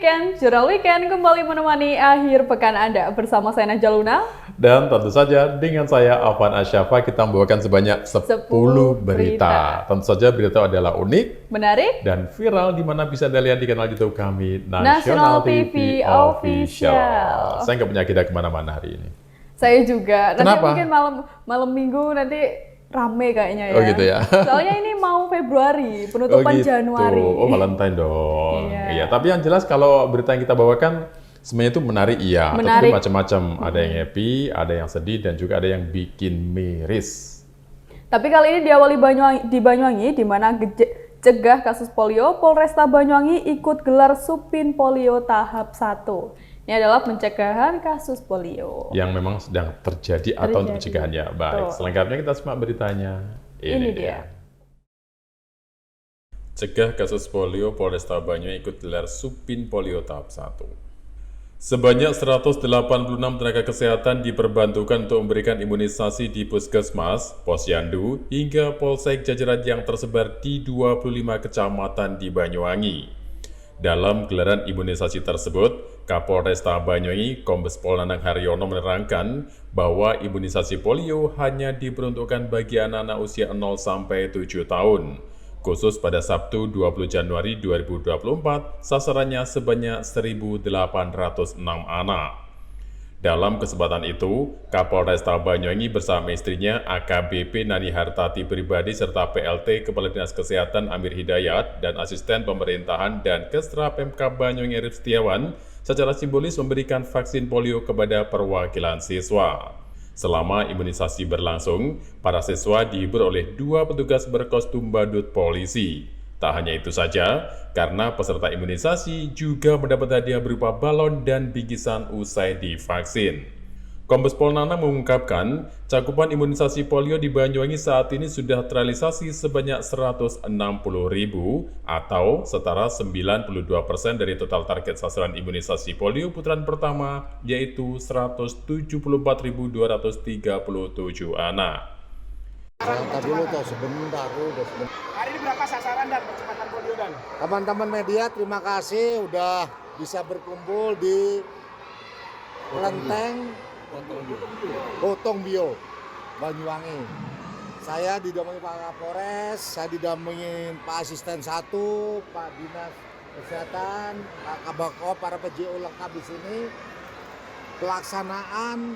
Weekend. Jurnal Weekend kembali menemani akhir pekan Anda bersama saya Najwa Luna. Dan tentu saja dengan saya Afan Asyafa kita membawakan sebanyak 10 berita. Tentu saja berita adalah unik, menarik, dan viral di mana bisa Anda lihat di kanal YouTube kami National TV Official. Saya nggak punya agenda kemana-mana hari ini. Saya juga. Nanti Kenapa? mungkin malam minggu nanti rame kayaknya ya. Oh gitu ya. Soalnya ini mau Februari, penutupan gitu. Januari. Oh Valentine dong. Iya. Tapi yang jelas kalau berita yang kita bawakan sebenarnya itu menarik, iya. Menarik. Tapi macam-macam. Ada yang happy, ada yang sedih, dan juga ada yang bikin miris. Tapi kali ini diawali di Banyuwangi, di mana cegah kasus polio, Polresta Banyuwangi ikut gelar Supin Polio tahap 1. Ini adalah pencegahan kasus polio. Yang memang sedang terjadi atau untuk pencegahannya. Baik, selengkapnya kita simak beritanya. Ini dia. Cegah kasus polio, Polresta Banyuwangi ikut gelar Supin Polio tahap 1. Sebanyak 186 tenaga kesehatan diperbantukan untuk memberikan imunisasi di puskesmas, posyandu, hingga polsek jajaran yang tersebar di 25 kecamatan di Banyuwangi. Dalam gelaran imunisasi tersebut, Kapolresta Banyuwangi, Kombes Pol Nanang Haryono menerangkan bahwa imunisasi polio hanya diperuntukkan bagi anak-anak usia 0 sampai 7 tahun. Khusus pada Sabtu 20 Januari 2024, sasarannya sebanyak 1.806 anak. Dalam kesempatan itu, Kapolresta Banyuwangi bersama istrinya AKBP Nani Hartati Pribadi serta PLT Kepala Dinas Kesehatan Amir Hidayat dan Asisten Pemerintahan dan Kesra Pemkab Banyuwangi Arif Setiawan secara simbolis memberikan vaksin polio kepada perwakilan siswa. Selama imunisasi berlangsung, para siswa dihibur oleh 2 petugas berkostum badut polisi. Tak hanya itu saja, karena peserta imunisasi juga mendapat hadiah berupa balon dan bingkisan usai divaksin. Kombes Pol Nanang mengungkapkan, cakupan imunisasi polio di Banyuwangi saat ini sudah terrealisasi sebanyak 160.000 atau setara 92% dari total target sasaran imunisasi polio putaran pertama, yaitu 174.237 anak. Santai dulu tuh sebentar. Hari ini berapa sasaran dan percepatan polio dan? Teman-teman media terima kasih udah bisa berkumpul di Kelenteng Potong Bio Banyuwangi. Saya didampingi Pak Kapolres, saya didampingi Pak Asisten 1, Pak Dinas Kesehatan, Pak Kabako, para PJO lengkap di sini. Pelaksanaan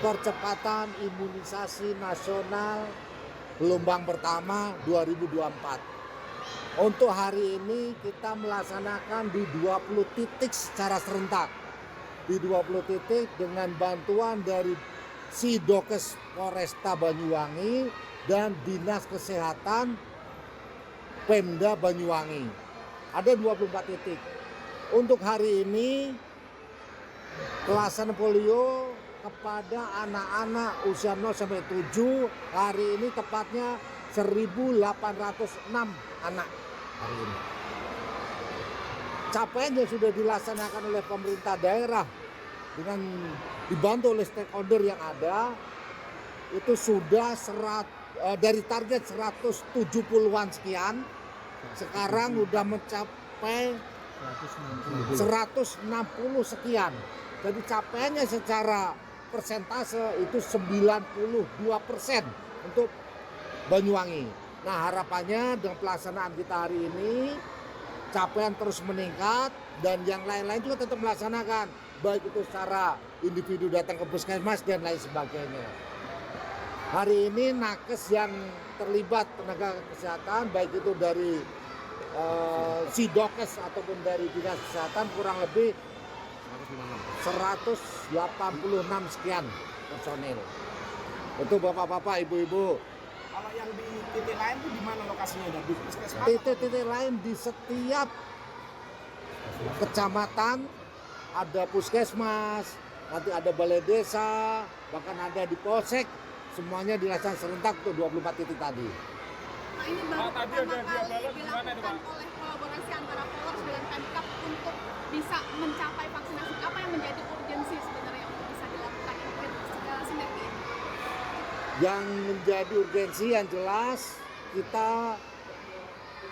percepatan imunisasi nasional gelombang pertama 2024. Untuk hari ini kita melaksanakan di 20 titik secara serentak. Di 20 titik dengan bantuan dari Sidokes Polresta Banyuwangi dan Dinas Kesehatan Pemda Banyuwangi. Ada 24 titik. Untuk hari ini pelaksanaan polio kepada anak-anak usia 0 sampai 7 hari ini tepatnya 1.806 anak hari ini. Capaian yang sudah dilaksanakan oleh pemerintah daerah dengan dibantu oleh stakeholder yang ada itu sudah dari target 170-an sekian sekarang sudah mencapai 160 sekian. Jadi capaiannya secara persentase itu 92% untuk Banyuwangi. Nah harapannya dengan pelaksanaan kita hari ini capaian terus meningkat dan yang lain-lain juga tetap melaksanakan, baik itu secara individu datang ke puskesmas dan lain sebagainya. Hari ini nakes yang terlibat tenaga kesehatan baik itu dari Sidokes ataupun dari Dinas Kesehatan kurang lebih 186 sekian personil. Untuk bapak-bapak, ibu-ibu. Kalau yang di titik lain itu di mana lokasinya? Di puskesmas? Titik-titik lain di setiap kecamatan ada puskesmas, nanti ada balai desa, bahkan ada di polsek, semuanya dilaksanakan serentak untuk 24 titik tadi. Nah, ini baru pertama kali dilakukan oleh kolaborasi antara Polres dan Pemkab untuk bisa mencapai vaksinasi. Apa yang menjadi urgensi sebenarnya untuk bisa dilakukan sinergi ini? Yang menjadi urgensi yang jelas kita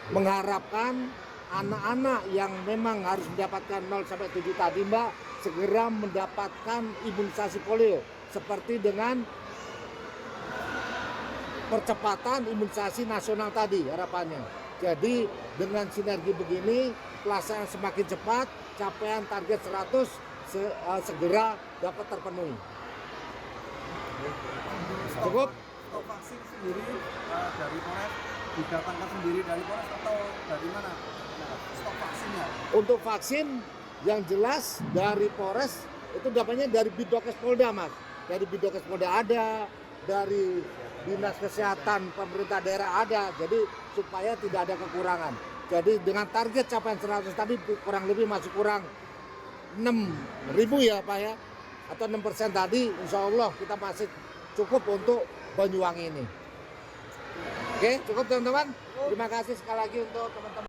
mengharapkan anak-anak yang memang harus mendapatkan 0 sampai 7 tadi Mbak segera mendapatkan imunisasi polio seperti dengan percepatan imunisasi nasional tadi harapannya. Jadi dengan sinergi begini pelaksanaan semakin cepat, capaian target 100 segera dapat terpenuhi. Cukup? Stok vaksin sendiri dari Polres didatangkan sendiri dari Polres atau dari mana? Stok vaksinnya? Untuk vaksin yang jelas dari Polres itu dapatnya dari Bidokes Polda Mas. Dari Bidokes Polda ada, dari Dinas Kesehatan pemerintah daerah ada. Jadi supaya tidak ada kekurangan. Jadi dengan target capaian 100 tadi kurang lebih masih kurang 6.000 ya Pak ya. Atau 6% tadi insya Allah kita masih cukup untuk Banyuwangi ini. Oke, cukup teman-teman. Terima kasih sekali lagi untuk teman-teman.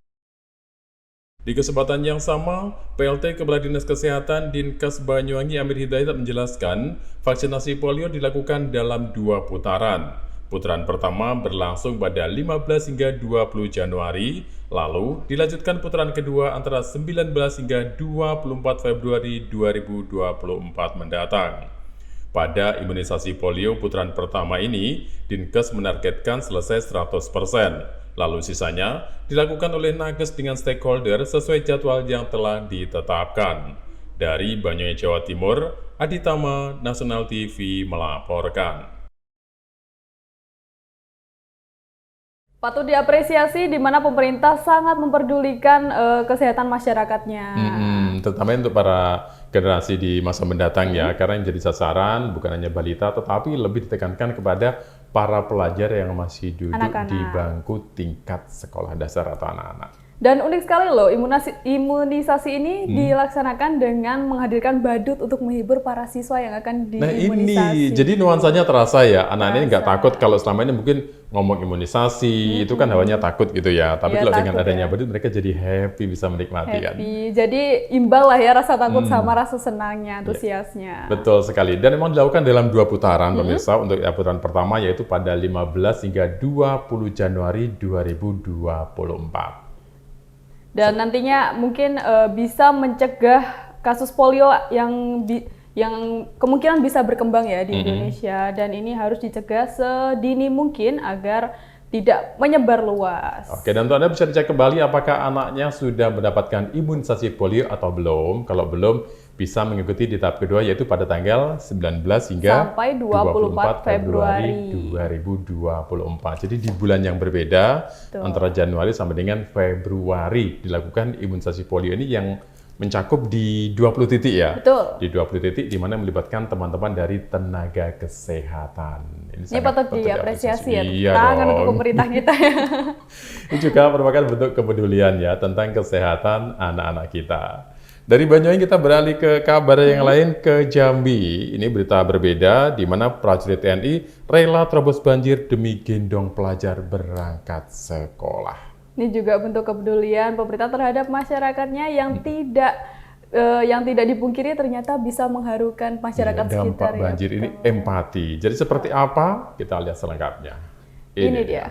Di kesempatan yang sama, PLT Kepala Dinas Kesehatan Dinkes Banyuwangi Amir Hidayat menjelaskan, vaksinasi polio dilakukan dalam 2 putaran. Putaran pertama berlangsung pada 15 hingga 20 Januari, lalu dilanjutkan putaran kedua antara 19 hingga 24 Februari 2024 mendatang. Pada imunisasi polio putaran pertama ini, Dinkes menargetkan selesai 100%. Lalu sisanya dilakukan oleh Nakes dengan stakeholder sesuai jadwal yang telah ditetapkan. Dari Banyuwangi, Jawa Timur, Aditama, Nasional TV melaporkan. Patut diapresiasi di mana pemerintah sangat memperdulikan kesehatan masyarakatnya. Terutama untuk para generasi di masa mendatang ya, karena yang jadi sasaran bukan hanya balita, tetapi lebih ditekankan kepada para pelajar yang masih duduk Anak-anak. di bangku tingkat sekolah dasar atau anak-anak. Dan unik sekali loh, imunisasi ini dilaksanakan dengan menghadirkan badut untuk menghibur para siswa yang akan Nah diimunisasi. ini, jadi nuansanya terasa ya, anak-anak ini nggak takut kalau selama ini mungkin ngomong imunisasi, itu kan hawanya takut gitu ya. Tapi Iya, kalau dengan takut adanya ya. badut, mereka jadi happy, bisa menikmati kan. Happy. Jadi imbang lah ya rasa takut sama rasa senangnya, antusiasnya. Betul sekali. Dan memang dilakukan dalam 2 putaran, pemirsa. Untuk putaran pertama yaitu pada 15 hingga 20 Januari 2024. Dan nantinya mungkin bisa mencegah kasus polio yang kemungkinan bisa berkembang ya di Indonesia, dan ini harus dicegah sedini mungkin agar tidak menyebar luas. Oke, dan untuk Anda bisa dicek kembali apakah anaknya sudah mendapatkan imunisasi polio atau belum. Kalau belum, bisa mengikuti di tahap kedua yaitu pada tanggal 19 hingga Sampai 24 Februari 2024. Jadi di bulan yang berbeda, antara Januari sampai dengan Februari dilakukan imunisasi polio ini yang mencakup di 20 titik ya. Betul. Di 20 titik di mana melibatkan teman-teman dari tenaga kesehatan. Ini sangat patut diapresiasi ya, Iya tangan dong. untuk pemerintah kita ya. Ini juga merupakan bentuk kepedulian ya tentang kesehatan anak-anak kita. Dari Banyuwangi kita beralih ke kabar yang lain, ke Jambi. Ini berita berbeda di mana prajurit TNI rela terobos banjir demi gendong pelajar berangkat sekolah. Ini juga bentuk kepedulian pemerintah terhadap masyarakatnya yang tidak dipungkiri ternyata bisa mengharukan masyarakat sekitar. Dampak banjir ya. ini empati. Jadi seperti apa? Kita lihat selengkapnya. Ini dia.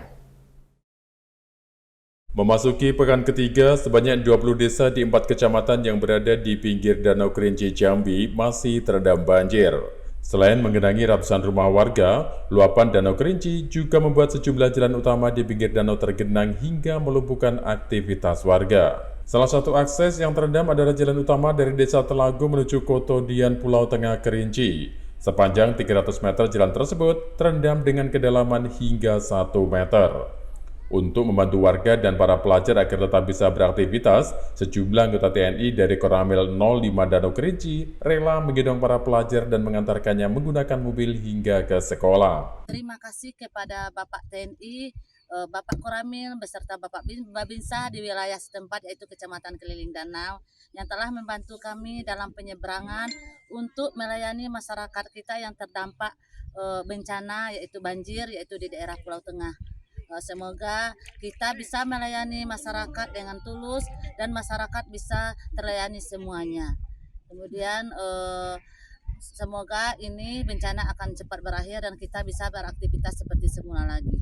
Memasuki pekan ketiga, sebanyak 20 desa di 4 kecamatan yang berada di pinggir Danau Kerinci Jambi masih terendam banjir. Selain menggenangi ratusan rumah warga, luapan Danau Kerinci juga membuat sejumlah jalan utama di pinggir danau tergenang hingga melumpuhkan aktivitas warga. Salah satu akses yang terendam adalah jalan utama dari Desa Telago menuju Kotodian Pulau Tengah Kerinci. Sepanjang 300 meter jalan tersebut terendam dengan kedalaman hingga 1 meter. Untuk membantu warga dan para pelajar agar tetap bisa beraktivitas, sejumlah anggota TNI dari Koramil 05 Danau Kerinci rela menggendong para pelajar dan mengantarkannya menggunakan mobil hingga ke sekolah. Terima kasih kepada Bapak TNI, Bapak Koramil beserta Bapak Babinsa di wilayah setempat yaitu Kecamatan Keliling Danau yang telah membantu kami dalam penyeberangan untuk melayani masyarakat kita yang terdampak bencana yaitu banjir yaitu di daerah Pulau Tengah. Semoga kita bisa melayani masyarakat dengan tulus dan masyarakat bisa terlayani semuanya. Kemudian semoga ini bencana akan cepat berakhir dan kita bisa beraktivitas seperti semula lagi.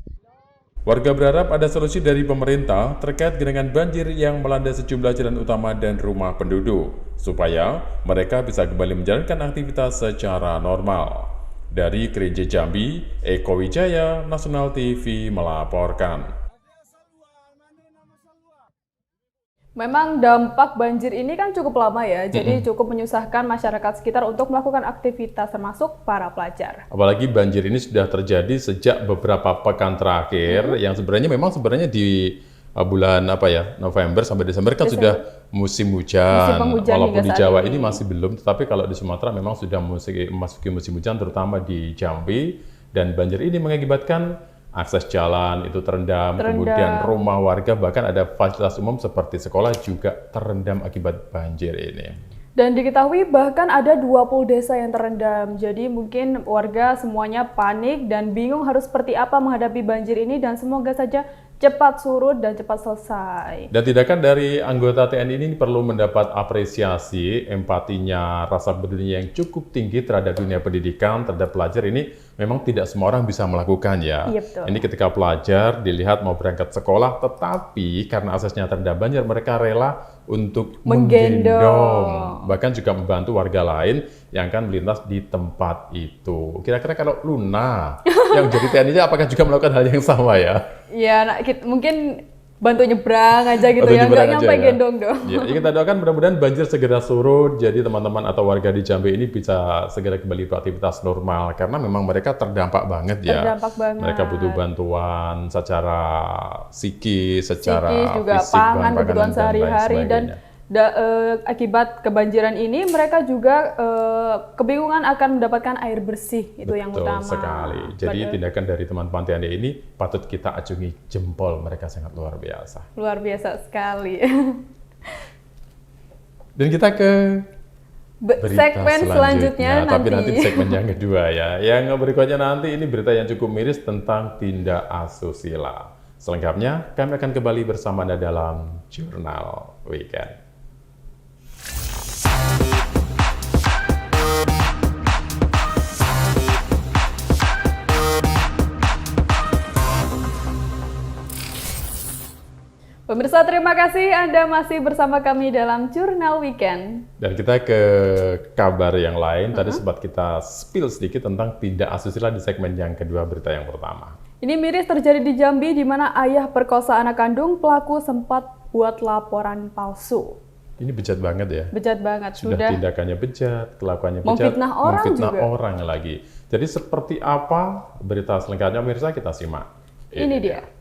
Warga berharap ada solusi dari pemerintah terkait genangan banjir yang melanda sejumlah jalan utama dan rumah penduduk, supaya mereka bisa kembali menjalankan aktivitas secara normal. Dari Kerinci Jambi, Eko Wijaya, Nasional TV melaporkan. Memang dampak banjir ini kan cukup lama ya, jadi cukup menyusahkan masyarakat sekitar untuk melakukan aktivitas termasuk para pelajar. Apalagi banjir ini sudah terjadi sejak beberapa pekan terakhir, yang sebenarnya di bulan November sampai Desember kan sudah musim hujan. Walaupun di Jawa ini masih belum, tetapi kalau di Sumatera memang sudah memasuki musim hujan, terutama di Jambi, dan banjir ini mengakibatkan akses jalan itu terendam, kemudian rumah warga, bahkan ada fasilitas umum seperti sekolah juga terendam akibat banjir ini. Dan diketahui bahkan ada 20 desa yang terendam, jadi mungkin warga semuanya panik dan bingung harus seperti apa menghadapi banjir ini, dan semoga saja cepat surut dan cepat selesai. Dan tindakan dari anggota TNI ini perlu mendapat apresiasi, empatinya, rasa pedulinya yang cukup tinggi terhadap dunia pendidikan, terhadap pelajar ini memang tidak semua orang bisa melakukan ya. Iya, betul. Ini ketika pelajar dilihat mau berangkat sekolah, tetapi karena aksesnya terendam banjir, mereka rela untuk menggendong, bahkan juga membantu warga lain yang akan melintas di tempat itu. Kira-kira kalau Luna yang jadi TNI apakah juga melakukan hal yang sama ya? Ya, mungkin bantu nyebrang aja gitu ya, nggak nyampe gendong dong. Ya, kita doakan mudah-mudahan banjir segera surut, jadi teman-teman atau warga di Jambi ini bisa segera kembali beraktivitas normal, karena memang mereka terdampak banget ya. Terdampak banget. Mereka butuh bantuan secara psikis, secara juga fisik, pangan, kebutuhan sehari-hari, dan akibat kebanjiran ini mereka juga kebingungan akan mendapatkan air bersih, itu yang utama. Betul sekali. Jadi tindakan dari teman-teman TNI ini patut kita acungi jempol, mereka sangat luar biasa. Luar biasa sekali. Dan kita ke segmen selanjutnya tapi nanti segmen yang kedua ya. Yang berikutnya nanti ini berita yang cukup miris tentang tindak asusila. Selengkapnya kami akan kembali bersama Anda dalam Jurnal Weekend. Pemirsa, terima kasih Anda masih bersama kami dalam Jurnal Weekend. Dan kita ke kabar yang lain. Tadi sempat kita spill sedikit tentang tindak asusila di segmen yang kedua, berita yang pertama. Ini miris terjadi di Jambi, di mana ayah perkosa anak kandung, pelaku sempat buat laporan palsu. Ini bejat banget ya. Bejat banget. Sudah tindakannya bejat, kelakuannya bejat, memfitnah orang lagi. Jadi seperti apa berita selengkapnya, pemirsa, kita simak. Ini dia.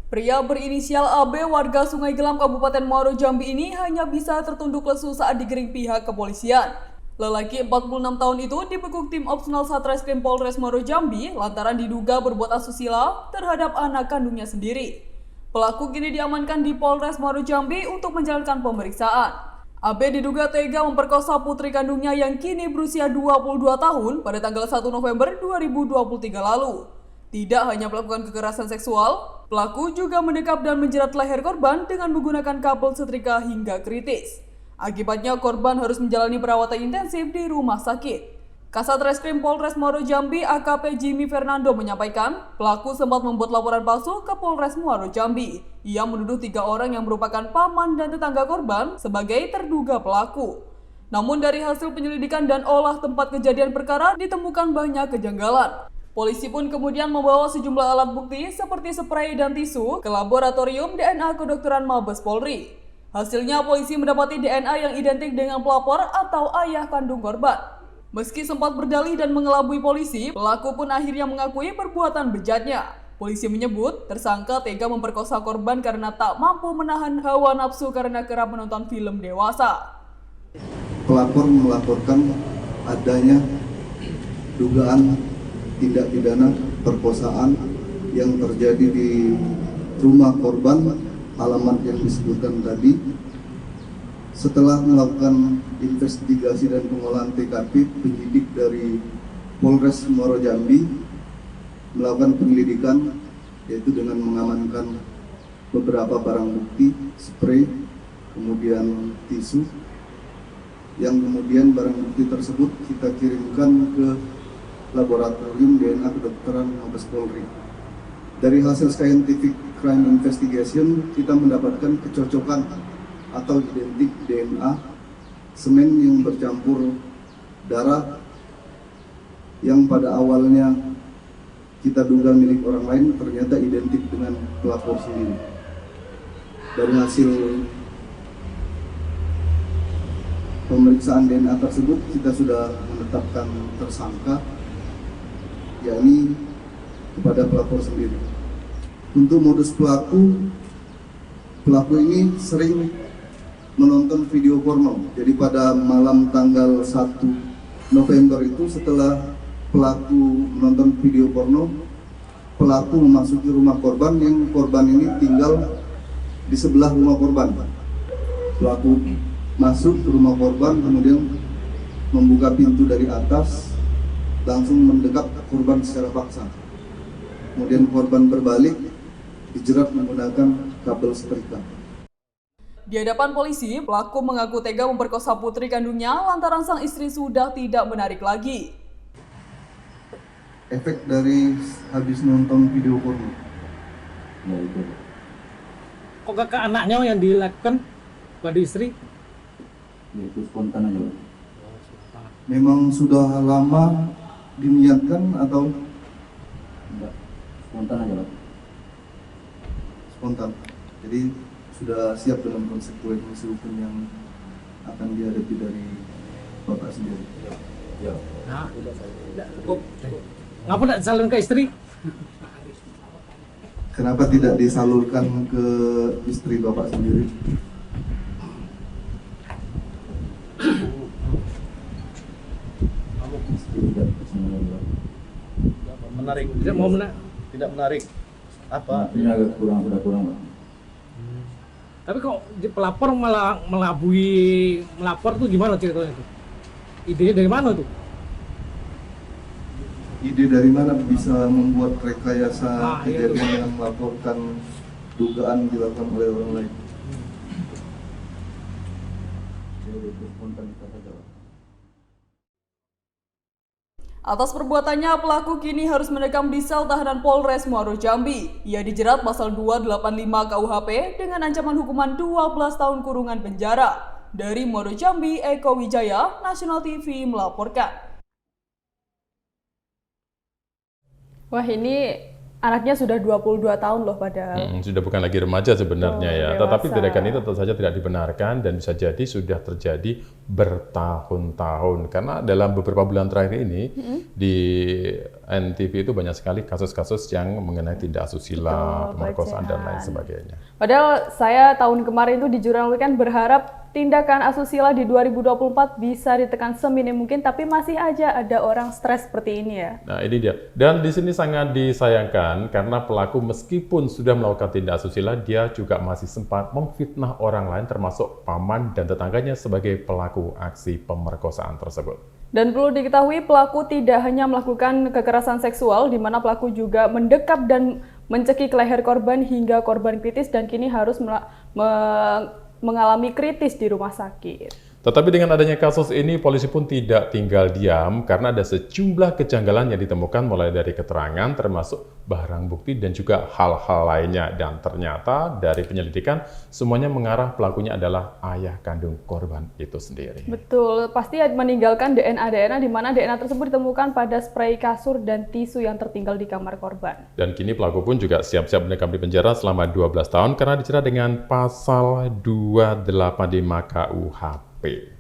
Pria berinisial AB warga Sungai Gelam Kabupaten Muaro Jambi ini hanya bisa tertunduk lesu saat digiring pihak kepolisian. Lelaki 46 tahun itu dibekuk tim opsional Satreskrim Polres Muaro Jambi lantaran diduga berbuat asusila terhadap anak kandungnya sendiri. Pelaku kini diamankan di Polres Muaro Jambi untuk menjalankan pemeriksaan. AB diduga tega memperkosa putri kandungnya yang kini berusia 22 tahun pada tanggal 1 November 2023 lalu. Tidak hanya melakukan kekerasan seksual, pelaku juga mendekap dan menjerat leher korban dengan menggunakan kabel setrika hingga kritis. Akibatnya korban harus menjalani perawatan intensif di rumah sakit. Kasat Reskrim Polres Muaro Jambi AKP Jimmy Fernando menyampaikan, pelaku sempat membuat laporan palsu ke Polres Muaro Jambi. Ia menuduh 3 orang yang merupakan paman dan tetangga korban sebagai terduga pelaku. Namun dari hasil penyelidikan dan olah tempat kejadian perkara ditemukan banyak kejanggalan. Polisi pun kemudian membawa sejumlah alat bukti seperti spray dan tisu ke laboratorium DNA kedokteran Mabes Polri. Hasilnya polisi mendapati DNA yang identik dengan pelapor atau ayah kandung korban. Meski sempat berdalih dan mengelabui polisi, pelaku pun akhirnya mengakui perbuatan bejatnya. Polisi menyebut tersangka tega memperkosa korban karena tak mampu menahan hawa nafsu karena kerap menonton film dewasa. Pelapor melaporkan adanya dugaan tindak pidana perkosaan yang terjadi di rumah korban, alamat yang disebutkan tadi. Setelah melakukan investigasi dan pengolahan TKP, penyidik dari Polres Muaro Jambi melakukan penyelidikan, yaitu dengan mengamankan beberapa barang bukti, spray, kemudian tisu, yang kemudian barang bukti tersebut kita kirimkan ke laboratorium DNA kedokteran Mabes Polri. Dari hasil scientific crime investigation, kita mendapatkan kecocokan atau identik DNA semen yang bercampur darah yang pada awalnya kita duga milik orang lain ternyata identik dengan pelapor sendiri. Dari hasil pemeriksaan DNA tersebut, kita sudah menetapkan tersangka, yakni kepada pelapor sendiri. Untuk modus pelaku ini sering menonton video porno. Jadi pada malam tanggal 1 November itu, setelah pelaku menonton video porno, pelaku memasuki rumah korban yang korban ini tinggal di sebelah rumah korban. Pelaku masuk ke rumah korban, kemudian membuka pintu dari atas, langsung mendekat korban secara paksa. Kemudian korban berbalik, dijerat menggunakan kabel setrika. Di hadapan polisi, pelaku mengaku tega memperkosa putri kandungnya lantaran sang istri sudah tidak menarik lagi. Efek dari habis nonton video porno. Ya itu. Kok kakak anaknya yang dilakukan pada istri? Ya, itu spontan aja. Memang sudah lama diniatkan atau enggak? Spontan aja, Pak. Spontan. Jadi sudah siap dalam konsekuensi hukum yang akan dihadapi dari Bapak sendiri. Ya. Nah, ngapa tidak disalurkan ke istri? Kenapa tidak disalurkan ke istri Bapak sendiri? Menarik. Tidak mau Tidak menarik. Apa? Ini agak kurang, sudah kurang, Pak. Tapi kok pelapor malah melapor tuh gimana ceritanya itu? Idenya dari mana tuh? Ide dari mana bisa membuat rekayasa iya, kejadian yang melaporkan dugaan dilakukan oleh orang lain? Atas perbuatannya, pelaku kini harus mendekam di sel tahanan Polres Muaro Jambi. Ia dijerat pasal 285 KUHP dengan ancaman hukuman 12 tahun kurungan penjara. Dari Muaro Jambi, Eko Wijaya, National TV melaporkan. Wah, ini anaknya sudah 22 tahun loh padahal. Sudah bukan lagi remaja sebenarnya ya. Dewasa. Tetapi tindakan ini tentu saja tidak dibenarkan dan bisa jadi sudah terjadi bertahun-tahun. Karena dalam beberapa bulan terakhir ini di NTV itu banyak sekali kasus-kasus yang mengenai tindak asusila, pemerkosaan dan lain sebagainya. Padahal saya tahun kemarin itu di Jurnal Weekend berharap tindakan asusila di 2024 bisa ditekan seminim mungkin, tapi masih aja ada orang stres seperti ini ya. Nah ini dia. Dan di sini sangat disayangkan karena pelaku meskipun sudah melakukan tindak asusila, dia juga masih sempat memfitnah orang lain termasuk paman dan tetangganya sebagai pelaku aksi pemerkosaan tersebut. Dan perlu diketahui pelaku tidak hanya melakukan kekerasan seksual, di mana pelaku juga mendekap dan mencekik leher korban hingga korban kritis dan kini harus mengalami kritis di rumah sakit. Tetapi dengan adanya kasus ini, polisi pun tidak tinggal diam karena ada sejumlah kejanggalan yang ditemukan mulai dari keterangan termasuk barang bukti dan juga hal-hal lainnya. Dan ternyata dari penyelidikan semuanya mengarah pelakunya adalah ayah kandung korban itu sendiri. Betul, pasti meninggalkan DNA di mana DNA tersebut ditemukan pada spray kasur dan tisu yang tertinggal di kamar korban. Dan kini pelaku pun juga siap-siap mendekam di penjara selama 12 tahun karena dijerat dengan pasal 285 KUHP.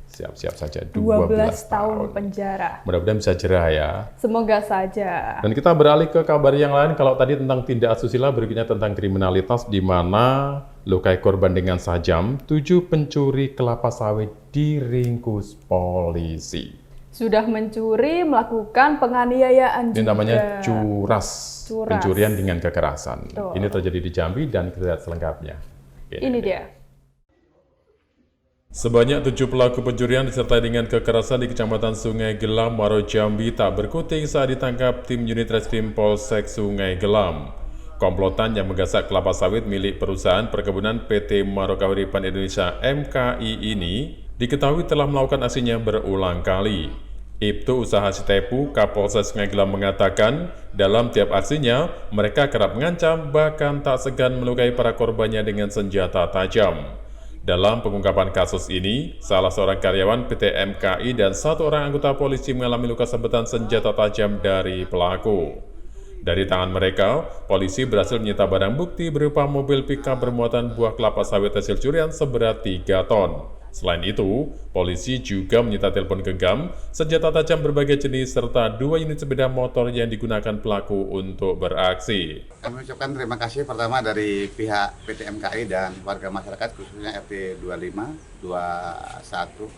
Siap-siap saja 12 tahun penjara. Mudah-mudahan bisa jerah ya. Semoga saja. Dan kita beralih ke kabar yang lain. Kalau tadi tentang tindak asusila, berikutnya tentang kriminalitas di mana lukai korban dengan sajam, 7 pencuri kelapa sawit diringkus polisi. Sudah mencuri, melakukan penganiayaan juga. Ini namanya curas. Pencurian dengan kekerasan. Betul. Ini terjadi di Jambi dan kita lihat selengkapnya. Ini dia. Sebanyak 7 pelaku pencurian disertai dengan kekerasan di Kecamatan Sungai Gelam, Muaro Jambi tak berkutik saat ditangkap tim unit reskrim Polsek Sungai Gelam. Komplotan yang menggasak kelapa sawit milik perusahaan perkebunan PT Muaro Kahuripan Indonesia MKI ini diketahui telah melakukan aksinya berulang kali. Ibtu Usaha Sitepu, Kapolsek Sungai Gelam mengatakan, dalam tiap aksinya, mereka kerap mengancam, bahkan tak segan melukai para korbannya dengan senjata tajam. Dalam pengungkapan kasus ini, salah seorang karyawan PT MKI dan 1 orang anggota polisi mengalami luka sabetan senjata tajam dari pelaku. Dari tangan mereka, polisi berhasil menyita barang bukti berupa mobil pickup bermuatan buah kelapa sawit hasil curian seberat 3 ton. Selain itu, polisi juga menyita telepon genggam, senjata tajam berbagai jenis, serta 2 unit sepeda motor yang digunakan pelaku untuk beraksi. Kami ucapkan terima kasih pertama dari pihak PT MKI dan warga masyarakat, khususnya RT 25, 21,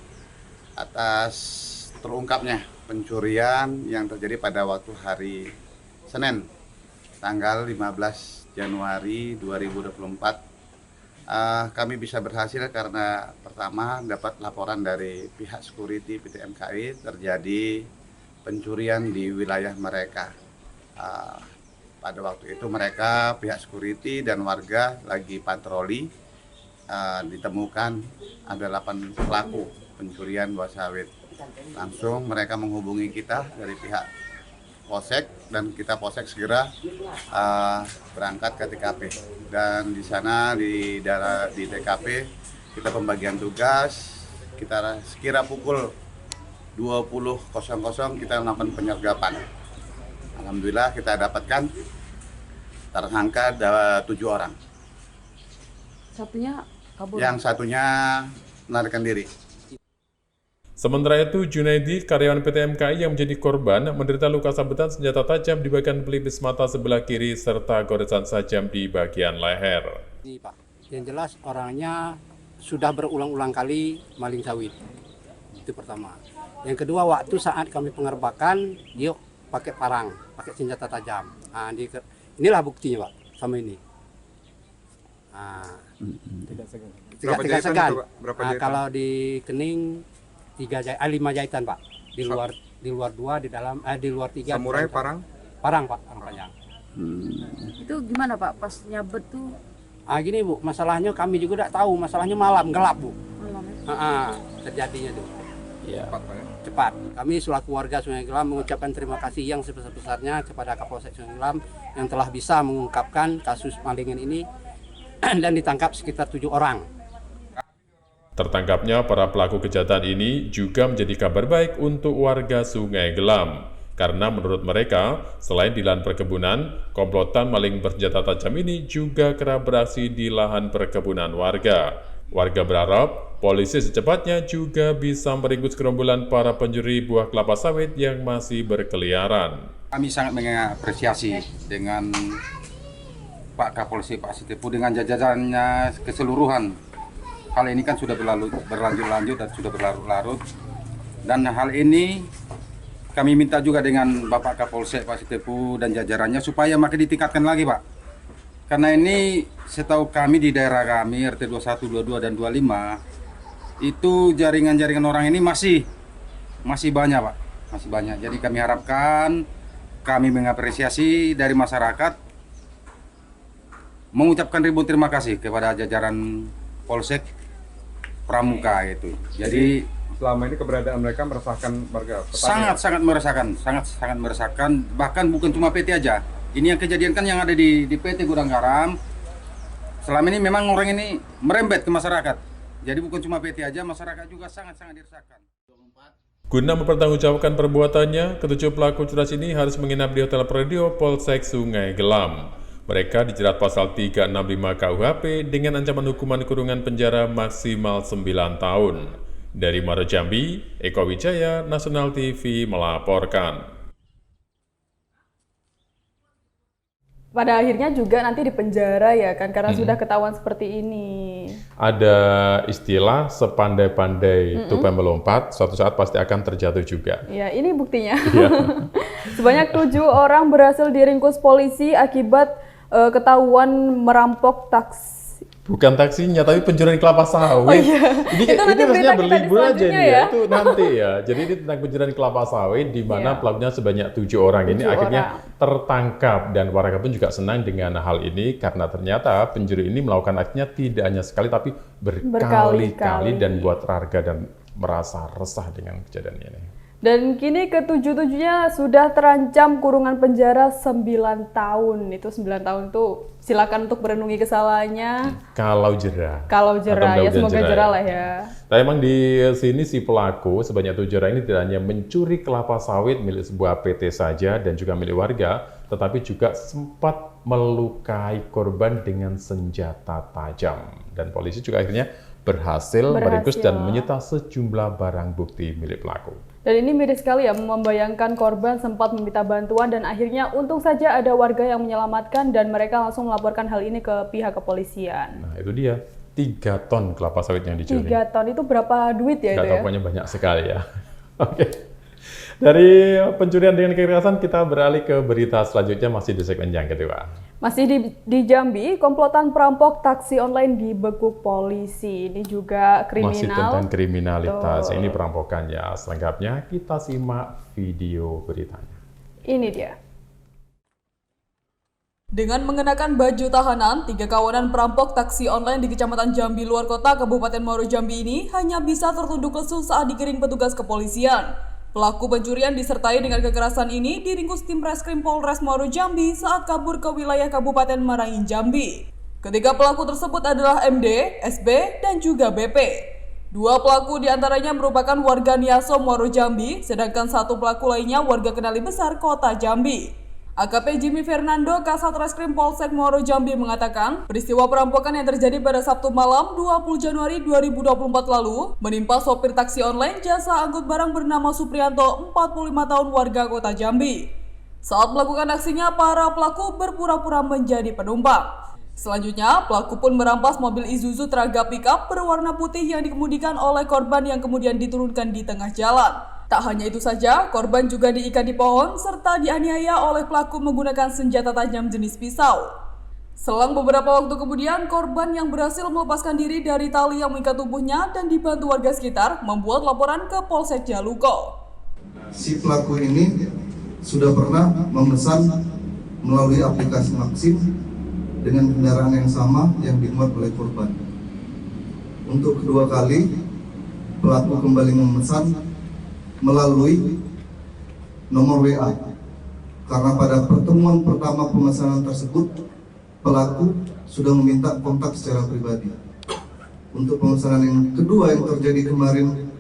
atas terungkapnya pencurian yang terjadi pada waktu hari Senin, tanggal 15 Januari 2024. Kami bisa berhasil karena pertama dapat laporan dari pihak security PT MKI terjadi pencurian di wilayah mereka. Pada waktu itu mereka, pihak security dan warga lagi patroli, ditemukan ada 8 pelaku pencurian buah sawit. Langsung mereka menghubungi kita dari pihak Polsek, dan kita Polsek segera berangkat ke TKP. Dan di sana di TKP kita pembagian tugas, kita sekira pukul 20.00 kita melakukan penyergapan. Alhamdulillah kita dapatkan tersangka 7 orang. Satunya kabur. Yang satunya melarikan diri. Sementara itu, Junaidi, karyawan PT MKI yang menjadi korban, menderita luka sabetan senjata tajam di bagian pelipis mata sebelah kiri serta goresan tajam di bagian leher. Ini Pak, yang jelas orangnya sudah berulang-ulang kali maling sawit. Itu pertama. Yang kedua, waktu saat kami pengerebekan, dia pakai parang, pakai senjata tajam. Inilah buktinya Pak, sama ini. Tidak segan. Kalau di kening 5 jahitan Pak, di luar 2, di dalam di luar 3. Samurai parang Pak, parang panjang. Itu gimana Pak pas nyabet tuh? Gini Bu, masalahnya kami juga tidak tahu, masalahnya malam, gelap Bu. Malam ya? Terjadinya tuh. ya. Cepat. Kami selaku warga Sungai Gelam mengucapkan terima kasih yang sebesar-besarnya kepada Kapolsek Sungai Gelam yang telah bisa mengungkapkan kasus malingan ini dan ditangkap sekitar 7 orang. Tertangkapnya para pelaku kejahatan ini juga menjadi kabar baik untuk warga Sungai Gelam. Karena menurut mereka, selain di lahan perkebunan, komplotan maling bersenjata tajam ini juga kerap beraksi di lahan perkebunan warga. Warga berharap polisi secepatnya juga bisa meringkus gerombolan para pencuri buah kelapa sawit yang masih berkeliaran. Kami sangat mengapresiasi dengan Pak Kapolsek Pak Sitepu dengan jajarannya keseluruhan. Hal ini kan sudah berlanjut-lanjut dan sudah berlarut-larut. Dan hal ini kami minta juga dengan Bapak Kapolsek Pak Sitepu dan jajarannya supaya makin ditingkatkan lagi Pak. Karena ini setahu kami di daerah kami RT 21, 22, dan 25 itu jaringan-jaringan orang ini masih banyak Pak. Masih banyak. Jadi kami harapkan, kami mengapresiasi dari masyarakat, mengucapkan ribuan terima kasih kepada jajaran Polsek Pramuka itu. Jadi selama ini keberadaan mereka meresahkan warga petani. Sangat meresahkan. Bahkan bukan cuma PT aja. Ini yang kejadian kan yang ada di PT Gudang Garam. Selama ini memang orang ini merembet ke masyarakat. Jadi bukan cuma PT aja, masyarakat juga sangat diresahkan. Guna mempertanggungjawabkan perbuatannya, ketujuh pelaku curas ini harus menginap di Hotel Predio Polsek Sungai Gelam. Mereka dijerat pasal 365 KUHP dengan ancaman hukuman kurungan penjara maksimal 9 tahun. Dari Muaro Jambi, Eko Wijaya, Nasional TV melaporkan. Pada akhirnya juga nanti di penjara ya kan, karena sudah ketahuan seperti ini. Ada istilah sepandai-pandai tupai melompat, suatu saat pasti akan terjatuh juga. Ya, ini buktinya. Ya. Sebanyak 7 orang berhasil diringkus polisi akibat ketahuan merampok taksi. Bukan taksinya, tapi pencurian kelapa sawit. Oh iya. Ini maksudnya berlibur aja nih ya. Itu nanti ya. Jadi ini tentang pencurian kelapa sawit di mana pelakunya sebanyak 7 orang ini akhirnya tertangkap, dan warga pun juga senang dengan hal ini karena ternyata pencuri ini melakukan aksinya tidak hanya sekali tapi berkali-kali dan buat warga dan merasa resah dengan kejadian ini. Dan kini ketujuh-tujuhnya sudah terancam kurungan penjara 9 tahun. Itu 9 tahun tuh silakan untuk merenungi kesalahannya. Kalau jera. Kalau jera, ya semoga jera lah ya. Nah, emang di sini si pelaku sebanyak 7 orang ini tidak hanya mencuri kelapa sawit milik sebuah PT saja dan juga milik warga, tetapi juga sempat melukai korban dengan senjata tajam. Dan polisi juga akhirnya berhasil meringkus dan menyita sejumlah barang bukti milik pelaku. Dan ini miris sekali ya, membayangkan korban sempat meminta bantuan dan akhirnya untung saja ada warga yang menyelamatkan dan mereka langsung melaporkan hal ini ke pihak kepolisian. Nah itu dia, 3 ton kelapa sawit yang dicuri. 3 ton itu berapa duit ya? Nggak itu tahu, ya? pokoknya banyak sekali ya. Oke. Dari pencurian dengan kekerasan kita beralih ke berita selanjutnya masih di segmen yang kedua. Masih di Jambi, komplotan perampok taksi online dibekuk polisi. Ini juga kriminal. Masih tentang kriminalitas. Ini perampokannya. Selengkapnya kita simak video beritanya. Ini dia. Dengan mengenakan baju tahanan, 3 kawanan perampok taksi online di Kecamatan Jambi Luar Kota, Kabupaten Muaro Jambi ini hanya bisa tertunduk lesu saat digiring petugas kepolisian. Pelaku pencurian disertai dengan kekerasan ini diringkus tim Reskrim Polres Muaro Jambi saat kabur ke wilayah Kabupaten Merangin Jambi. Ketiga pelaku tersebut adalah MD, SB, dan juga BP. 2 pelaku diantaranya merupakan warga Niaso Muaro Jambi, sedangkan 1 pelaku lainnya warga Kenali Besar Kota Jambi. AKP Jimmy Fernando, Kasat Reskrim Polsek Muaro Jambi mengatakan, peristiwa perampokan yang terjadi pada Sabtu malam 20 Januari 2024 lalu menimpa sopir taksi online jasa angkut barang bernama Suprianto, 45 tahun warga Kota Jambi. Saat melakukan aksinya, para pelaku berpura-pura menjadi penumpang. Selanjutnya, pelaku pun merampas mobil Isuzu Traga pickup berwarna putih yang dikemudikan oleh korban yang kemudian diturunkan di tengah jalan. Tak hanya itu saja, korban juga diikat di pohon serta dianiaya oleh pelaku menggunakan senjata tajam jenis pisau. Selang beberapa waktu kemudian, korban yang berhasil melepaskan diri dari tali yang mengikat tubuhnya dan dibantu warga sekitar membuat laporan ke Polsek Jaluko. Si pelaku ini sudah pernah memesan melalui aplikasi Maxim dengan kendaraan yang sama yang dimuat oleh korban. Untuk kedua kali, pelaku kembali memesan melalui nomor WA. Karena pada pertemuan pertama pemesanan tersebut, pelaku sudah meminta kontak secara pribadi. Untuk pemesanan yang kedua yang terjadi kemarin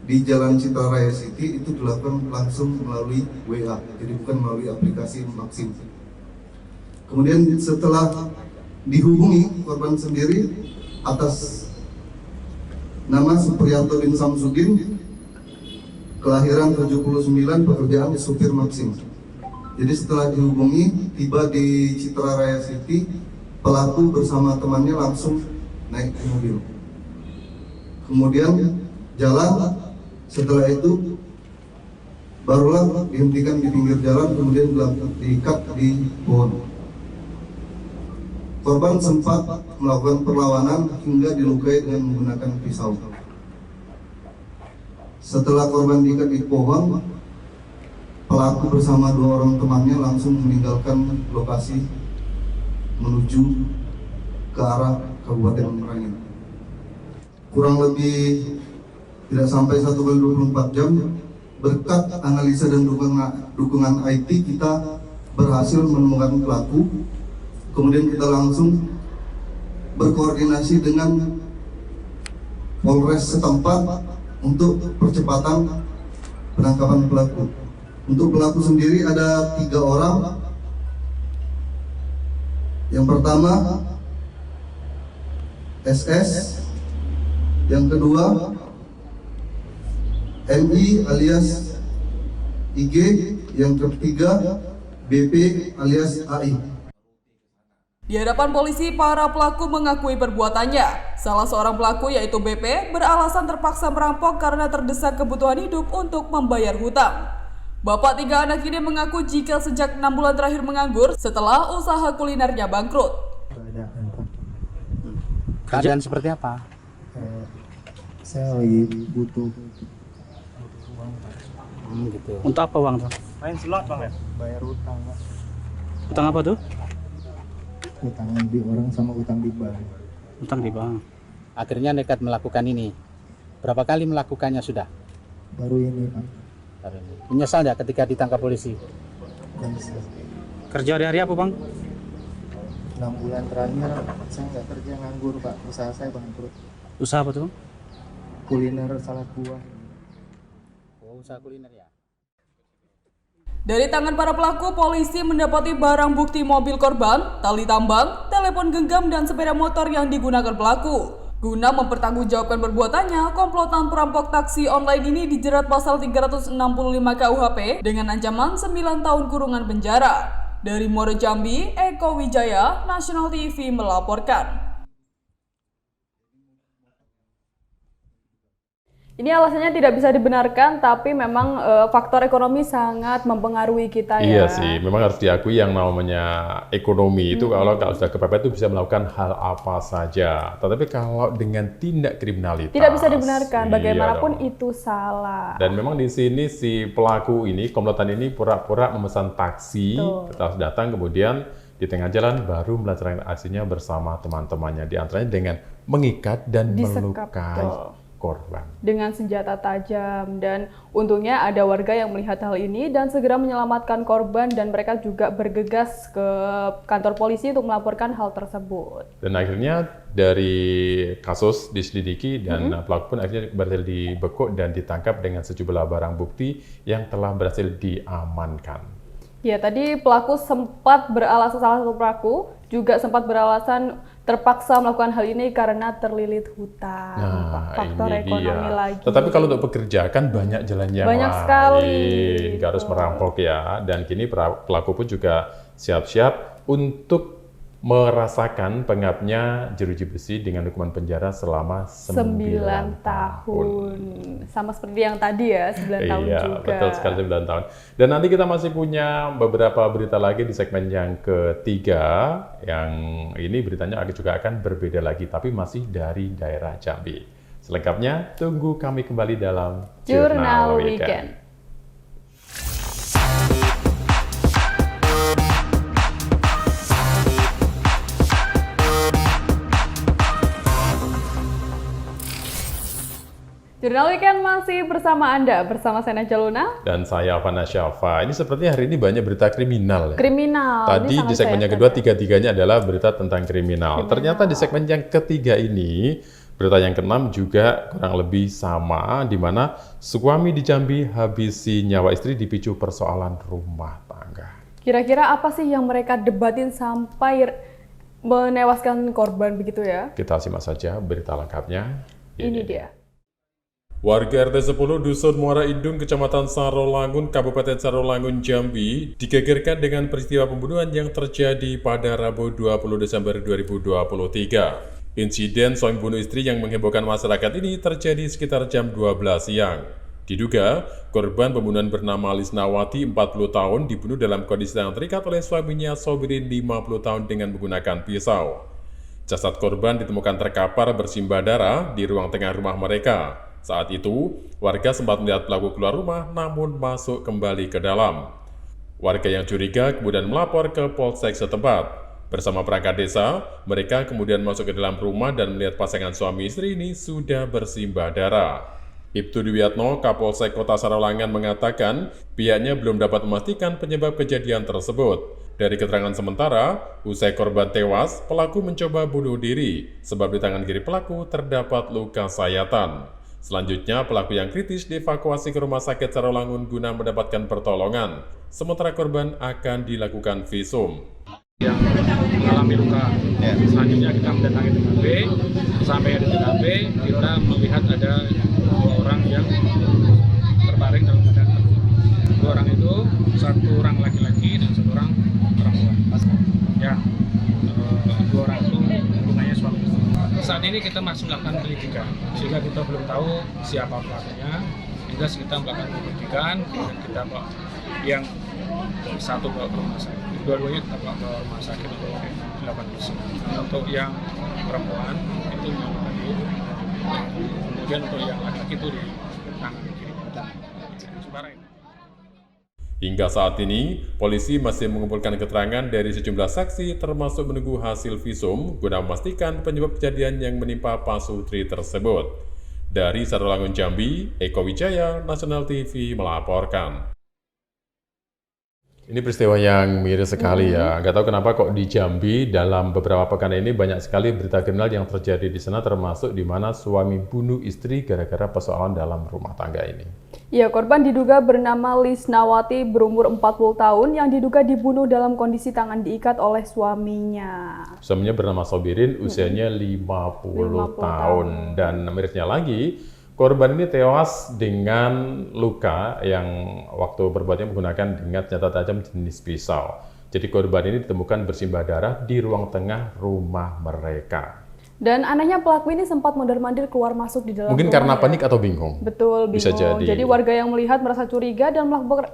di Jalan Citra Raya City itu dilakukan langsung melalui WA, jadi bukan melalui aplikasi Maxim. Kemudian setelah dihubungi korban sendiri atas nama Suprianto bin Samsudin, kelahiran 79, pekerjaan di supir Maxim. Jadi setelah dihubungi, tiba di Citra Raya City, pelaku bersama temannya langsung naik ke mobil. Kemudian jalan, setelah itu barulah dihentikan di pinggir jalan, kemudian diikat di pohon. Korban sempat melakukan perlawanan hingga dilukai dengan menggunakan pisau. Setelah korban diikat di pohon, pelaku bersama 2 orang temannya langsung meninggalkan lokasi menuju ke arah Kabupaten Merangin. Kurang lebih tidak sampai 1x24 jam, berkat analisa dan dukungan IT kita berhasil menemukan pelaku. Kemudian kita langsung berkoordinasi dengan Polres setempat untuk percepatan penangkapan pelaku. Untuk pelaku sendiri ada 3 orang. Yang pertama SS, yang kedua MI alias IG, yang ketiga BP alias AI. Di hadapan polisi, para pelaku mengakui perbuatannya. Salah seorang pelaku yaitu BP beralasan terpaksa merampok karena terdesak kebutuhan hidup untuk membayar hutang. Bapak 3 anak ini mengaku jika sejak 6 bulan terakhir menganggur setelah usaha kulinernya bangkrut. Keadaan seperti apa? Saya lagi butuh uang. Gitu. Untuk apa uang tuh? Main slot bang ya? Bayar utang. Utang apa tuh? Utang di orang sama utang di bank. Utang di bank. Akhirnya nekat melakukan ini. Berapa kali melakukannya sudah? Baru ini Pak. hari ini. Menyesal nggak ketika ditangkap polisi? Kerja hari-hari apa Bang? 6 bulan terakhir saya nggak kerja, nganggur Pak. Usaha saya bangkrut. Usaha apa tuh Bang? Kuliner salad buah. Oh, usaha kuliner ya. Dari tangan para pelaku, polisi mendapati barang bukti mobil korban, tali tambang, telepon genggam, dan sepeda motor yang digunakan pelaku. Guna mempertanggungjawabkan perbuatannya, komplotan perampok taksi online ini dijerat pasal 365 KUHP dengan ancaman 9 tahun kurungan penjara. Dari Muaro Jambi, Eko Wijaya, National TV melaporkan. Ini alasannya tidak bisa dibenarkan, tapi memang faktor ekonomi sangat mempengaruhi kita ya. Iya sih, memang harus diakui yang namanya ekonomi itu kalau sudah kepepet itu bisa melakukan hal apa saja. Tetapi kalau dengan tindak kriminalitas tidak bisa dibenarkan, bagaimanapun iya itu salah. Dan memang di sini si pelaku ini, komplotan ini pura-pura memesan taksi, terus datang kemudian di tengah jalan baru melancarkan aksinya bersama teman-temannya, diantaranya dengan mengikat dan melukai korban dengan senjata tajam. Dan untungnya ada warga yang melihat hal ini dan segera menyelamatkan korban, dan mereka juga bergegas ke kantor polisi untuk melaporkan hal tersebut. Dan akhirnya dari kasus diselidiki dan pelaku pun akhirnya berhasil dibekuk dan ditangkap dengan sejumlah barang bukti yang telah berhasil diamankan. Ya, tadi pelaku sempat beralasan, salah satu pelaku juga sempat beralasan terpaksa melakukan hal ini karena terlilit hutang. Nah, faktor ini ekonomi dia. lagi. Tetapi kalau untuk pekerja kan banyak jalan yang banyak lain. sekali. Nggak harus merampok ya. Dan kini pelaku pun juga siap-siap untuk merasakan pengapnya jeruji besi dengan hukuman penjara selama 9 tahun. Sama seperti yang tadi ya, 9 tahun iya, juga. Betul sekali, 9 tahun. Dan nanti kita masih punya beberapa berita lagi di segmen yang ketiga. Yang ini beritanya juga akan berbeda lagi, tapi masih dari daerah Jambi. Selengkapnya, tunggu kami kembali dalam Jurnal Weekend. Jurnal Weekend masih bersama Anda, bersama saya Najwa Luna. Dan saya Afana Syafa. Ini sepertinya hari ini banyak berita kriminal ya? Kriminal. Tadi di segmen yang kedua, tiga-tiganya adalah berita tentang kriminal. Ternyata di segmen yang ketiga ini, berita yang keenam juga kurang lebih sama, di mana suami di Jambi habisi nyawa istri dipicu persoalan rumah tangga. Kira-kira apa sih yang mereka debatin sampai menewaskan korban begitu ya? Kita simak saja berita lengkapnya. Ini dia. Warga RT 10 Dusun Muara Indung, Kecamatan Sarolangun, Kabupaten Sarolangun, Jambi, digegerkan dengan peristiwa pembunuhan yang terjadi pada Rabu 20 Desember 2023. Insiden suami bunuh istri yang menghebohkan masyarakat ini terjadi sekitar jam 12 siang. Diduga, korban pembunuhan bernama Lisnawati, 40 tahun, dibunuh dalam kondisi yang terikat oleh suaminya Sobirin, 50 tahun, dengan menggunakan pisau. Jasad korban ditemukan terkapar bersimbah darah di ruang tengah rumah mereka. Saat itu, warga sempat melihat pelaku keluar rumah namun masuk kembali ke dalam. Warga yang curiga kemudian melapor ke Polsek setempat. Bersama perangkat desa, mereka kemudian masuk ke dalam rumah dan melihat pasangan suami istri ini sudah bersimbah darah. Ibtu Dwiatno, Kapolsek Kota Sarolangun, mengatakan pihaknya belum dapat memastikan penyebab kejadian tersebut. Dari keterangan sementara, usai korban tewas, pelaku mencoba bunuh diri sebab di tangan kiri pelaku terdapat luka sayatan. Selanjutnya, pelaku yang kritis dievakuasi ke Rumah Sakit Sarolangun guna mendapatkan pertolongan. Sementara korban akan dilakukan visum. Yang mengalami luka. Selanjutnya kita mendatangi TKP. Sampai di TKP, kita melihat ada 2 orang yang terbaring dalam keadaan terluka. 2 orang itu, 1 orang laki-laki dan 1 orang perempuan. Ya, 2 orang itu hubungannya suami istri. Saat ini kita masih melakukan penyelidikan, sehingga kita belum tahu siapa pelakunya. Hingga kita melakukan penyelidikan, dan kita bawa yang satu bawa ke rumah sakit, dua-duanya kita bawa ke rumah sakit untuk dilakukan visum. Untuk yang perempuan itu yang tadi, kemudian untuk yang laki-laki itu di tangan kiri. Hingga saat ini, polisi masih mengumpulkan keterangan dari sejumlah saksi termasuk menunggu hasil visum guna memastikan penyebab kejadian yang menimpa Pak Sutri tersebut. Dari Sarawangun Jambi, Eko Wijaya, Nasional TV melaporkan. Ini peristiwa yang miris sekali ya. Nggak tahu kenapa kok di Jambi dalam beberapa pekan ini banyak sekali berita kriminal yang terjadi di sana, termasuk di mana suami bunuh istri gara-gara persoalan dalam rumah tangga ini. Ya, korban diduga bernama Lisnawati berumur 40 tahun yang diduga dibunuh dalam kondisi tangan diikat oleh suaminya. Suaminya bernama Sobirin, usianya 50 tahun. Dan mirisnya lagi, korban ini tewas dengan luka yang waktu berbuatnya menggunakan dengan senjata tajam jenis pisau. Jadi korban ini ditemukan bersimbah darah di ruang tengah rumah mereka. Dan anehnya pelaku ini sempat mondar-mandir keluar masuk di dalam Mungkin rumah karena ya. panik atau bingung. Betul, bingung. Bisa jadi warga yang melihat merasa curiga dan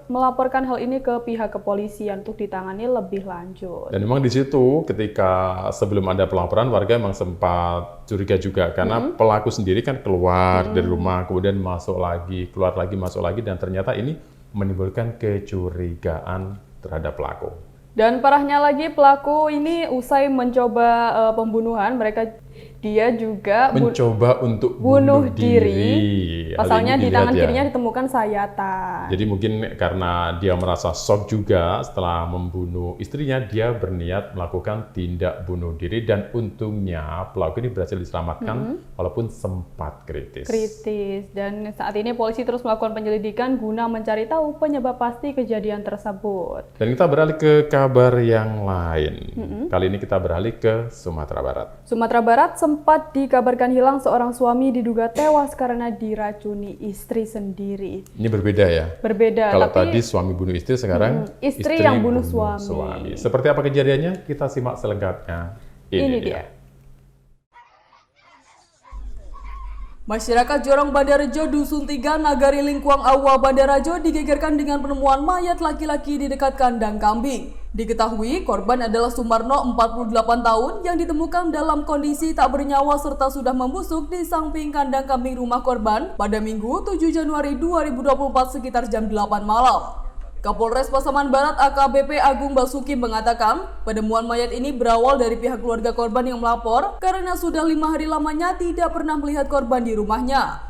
melaporkan hal ini ke pihak kepolisian untuk ditangani lebih lanjut. Dan memang di situ ketika sebelum ada pelaporan, warga memang sempat curiga juga karena pelaku sendiri kan keluar dari rumah, kemudian masuk lagi, keluar lagi, masuk lagi, dan ternyata ini menimbulkan kecurigaan terhadap pelaku. Dan parahnya lagi, pelaku ini usai mencoba pembunuhan, dia juga mencoba untuk bunuh diri. Pasalnya di tangan kirinya ditemukan sayatan. Jadi mungkin karena dia merasa shock juga setelah membunuh istrinya, dia berniat melakukan tindak bunuh diri dan untungnya pelaku ini berhasil diselamatkan walaupun sempat kritis. Dan saat ini polisi terus melakukan penyelidikan guna mencari tahu penyebab pasti kejadian tersebut. Dan kita beralih ke kabar yang lain. Kali ini kita beralih ke Sumatera Barat. Sumatera Barat sempat dikabarkan hilang seorang suami diduga tewas karena diracuni istri sendiri. Ini berbeda ya? Berbeda. Kalau tadi suami bunuh istri, sekarang istri yang bunuh suami. Seperti apa kejadiannya? Kita simak selengkapnya. Ini dia. Masyarakat Jorong Bandarjo Dusun 3 Nagari Lingkuang Awa Bandarjo digegerkan dengan penemuan mayat laki-laki di dekat kandang kambing. Diketahui korban adalah Sumarno 48 tahun yang ditemukan dalam kondisi tak bernyawa serta sudah membusuk di samping kandang kambing rumah korban pada Minggu 7 Januari 2024 sekitar jam 8 malam. Kapolres Pasaman Barat AKBP Agung Basuki mengatakan penemuan mayat ini berawal dari pihak keluarga korban yang melapor karena sudah 5 hari lamanya tidak pernah melihat korban di rumahnya.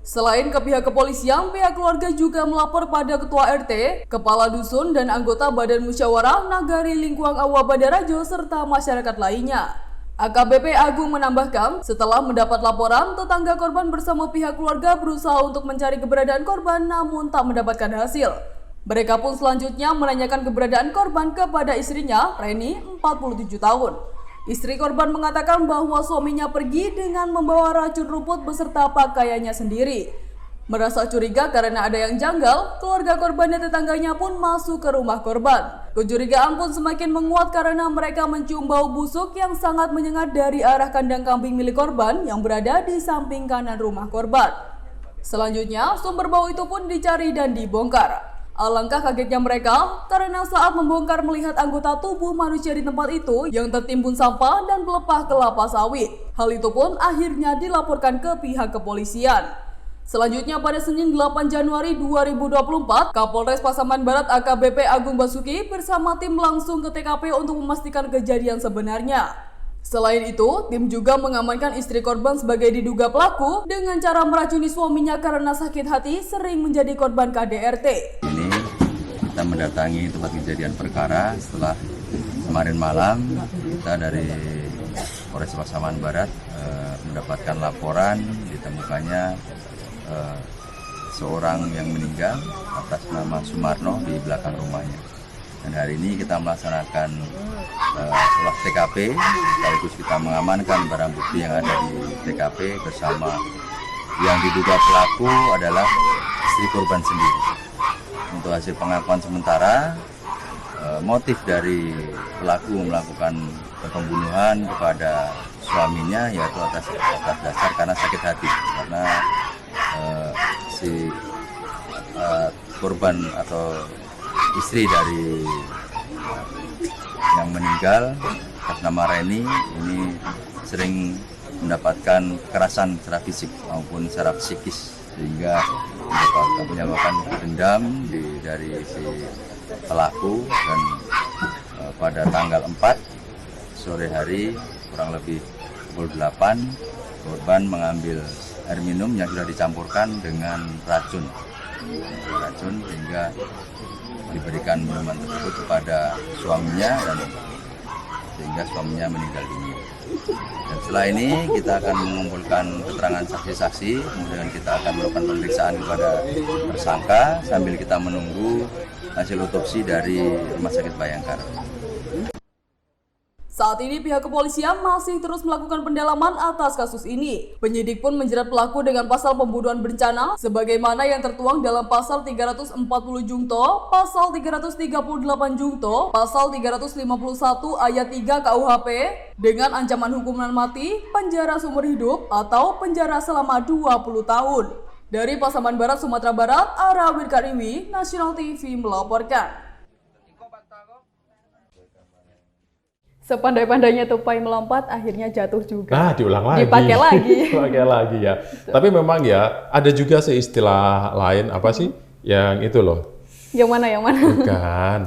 Selain ke pihak kepolisian, pihak keluarga juga melapor pada Ketua RT, Kepala Dusun, dan anggota Badan Musyawarah Nagari Lingkuang Awa Bandarjo serta masyarakat lainnya. AKBP Agung menambahkan, setelah mendapat laporan, tetangga korban bersama pihak keluarga berusaha untuk mencari keberadaan korban namun tak mendapatkan hasil. Mereka pun selanjutnya menanyakan keberadaan korban kepada istrinya, Reni, 47 tahun. Istri korban mengatakan bahwa suaminya pergi dengan membawa racun rumput beserta pakaiannya sendiri. Merasa curiga karena ada yang janggal, keluarga korban dan tetangganya pun masuk ke rumah korban. Kecurigaan pun semakin menguat karena mereka mencium bau busuk yang sangat menyengat dari arah kandang kambing milik korban yang berada di samping kanan rumah korban. Selanjutnya, sumber bau itu pun dicari dan dibongkar. Alangkah kagetnya mereka karena saat membongkar melihat anggota tubuh manusia di tempat itu yang tertimbun sampah dan pelepah kelapa sawit. Hal itu pun akhirnya dilaporkan ke pihak kepolisian. Selanjutnya pada Senin 8 Januari 2024, Kapolres Pasaman Barat AKBP Agung Basuki bersama tim langsung ke TKP untuk memastikan kejadian sebenarnya. Selain itu, tim juga mengamankan istri korban sebagai diduga pelaku dengan cara meracuni suaminya karena sakit hati sering menjadi korban KDRT. Ini kita mendatangi tempat kejadian perkara setelah kemarin malam kita dari Polres Pasaman Barat mendapatkan laporan ditemukannya seorang yang meninggal atas nama Sumarno di belakang rumahnya. Dan hari ini kita melaksanakan olah TKP, sekaligus kita mengamankan barang bukti yang ada di TKP bersama yang diduga pelaku adalah istri korban sendiri. Untuk hasil pengakuan sementara, motif dari pelaku melakukan pembunuhan kepada suaminya yaitu atas dasar karena sakit hati, karena si korban atau istri dari yang meninggal atas nama Reni ini sering mendapatkan kekerasan secara fisik maupun secara psikis sehingga menyebabkan dendam dari si pelaku. Dan pada tanggal 4 sore hari kurang lebih pukul 8 korban mengambil air minum yang sudah dicampurkan dengan racun hingga diberikan minuman tersebut kepada suaminya dan sehingga suaminya meninggal dunia. Dan setelah ini kita akan mengumpulkan keterangan saksi-saksi, kemudian kita akan melakukan pemeriksaan kepada tersangka sambil kita menunggu hasil otopsi dari Rumah Sakit Bayangkara. Saat ini pihak kepolisian masih terus melakukan pendalaman atas kasus ini. Penyidik pun menjerat pelaku dengan pasal pembunuhan berencana sebagaimana yang tertuang dalam pasal 340 Jungto, pasal 338 Jungto, pasal 351 ayat 3 KUHP dengan ancaman hukuman mati, penjara seumur hidup atau penjara selama 20 tahun. Dari Pasaman Barat, Sumatera Barat, Arawir Karimi, Nasional TV melaporkan. Sepandai-pandainya tupai melompat, akhirnya jatuh juga. Nah, diulang lagi. Dipakai lagi. Dipakai lagi ya. Tapi memang ya, ada juga istilah lain, apa sih? Yang itu loh. Yang mana? Bukan.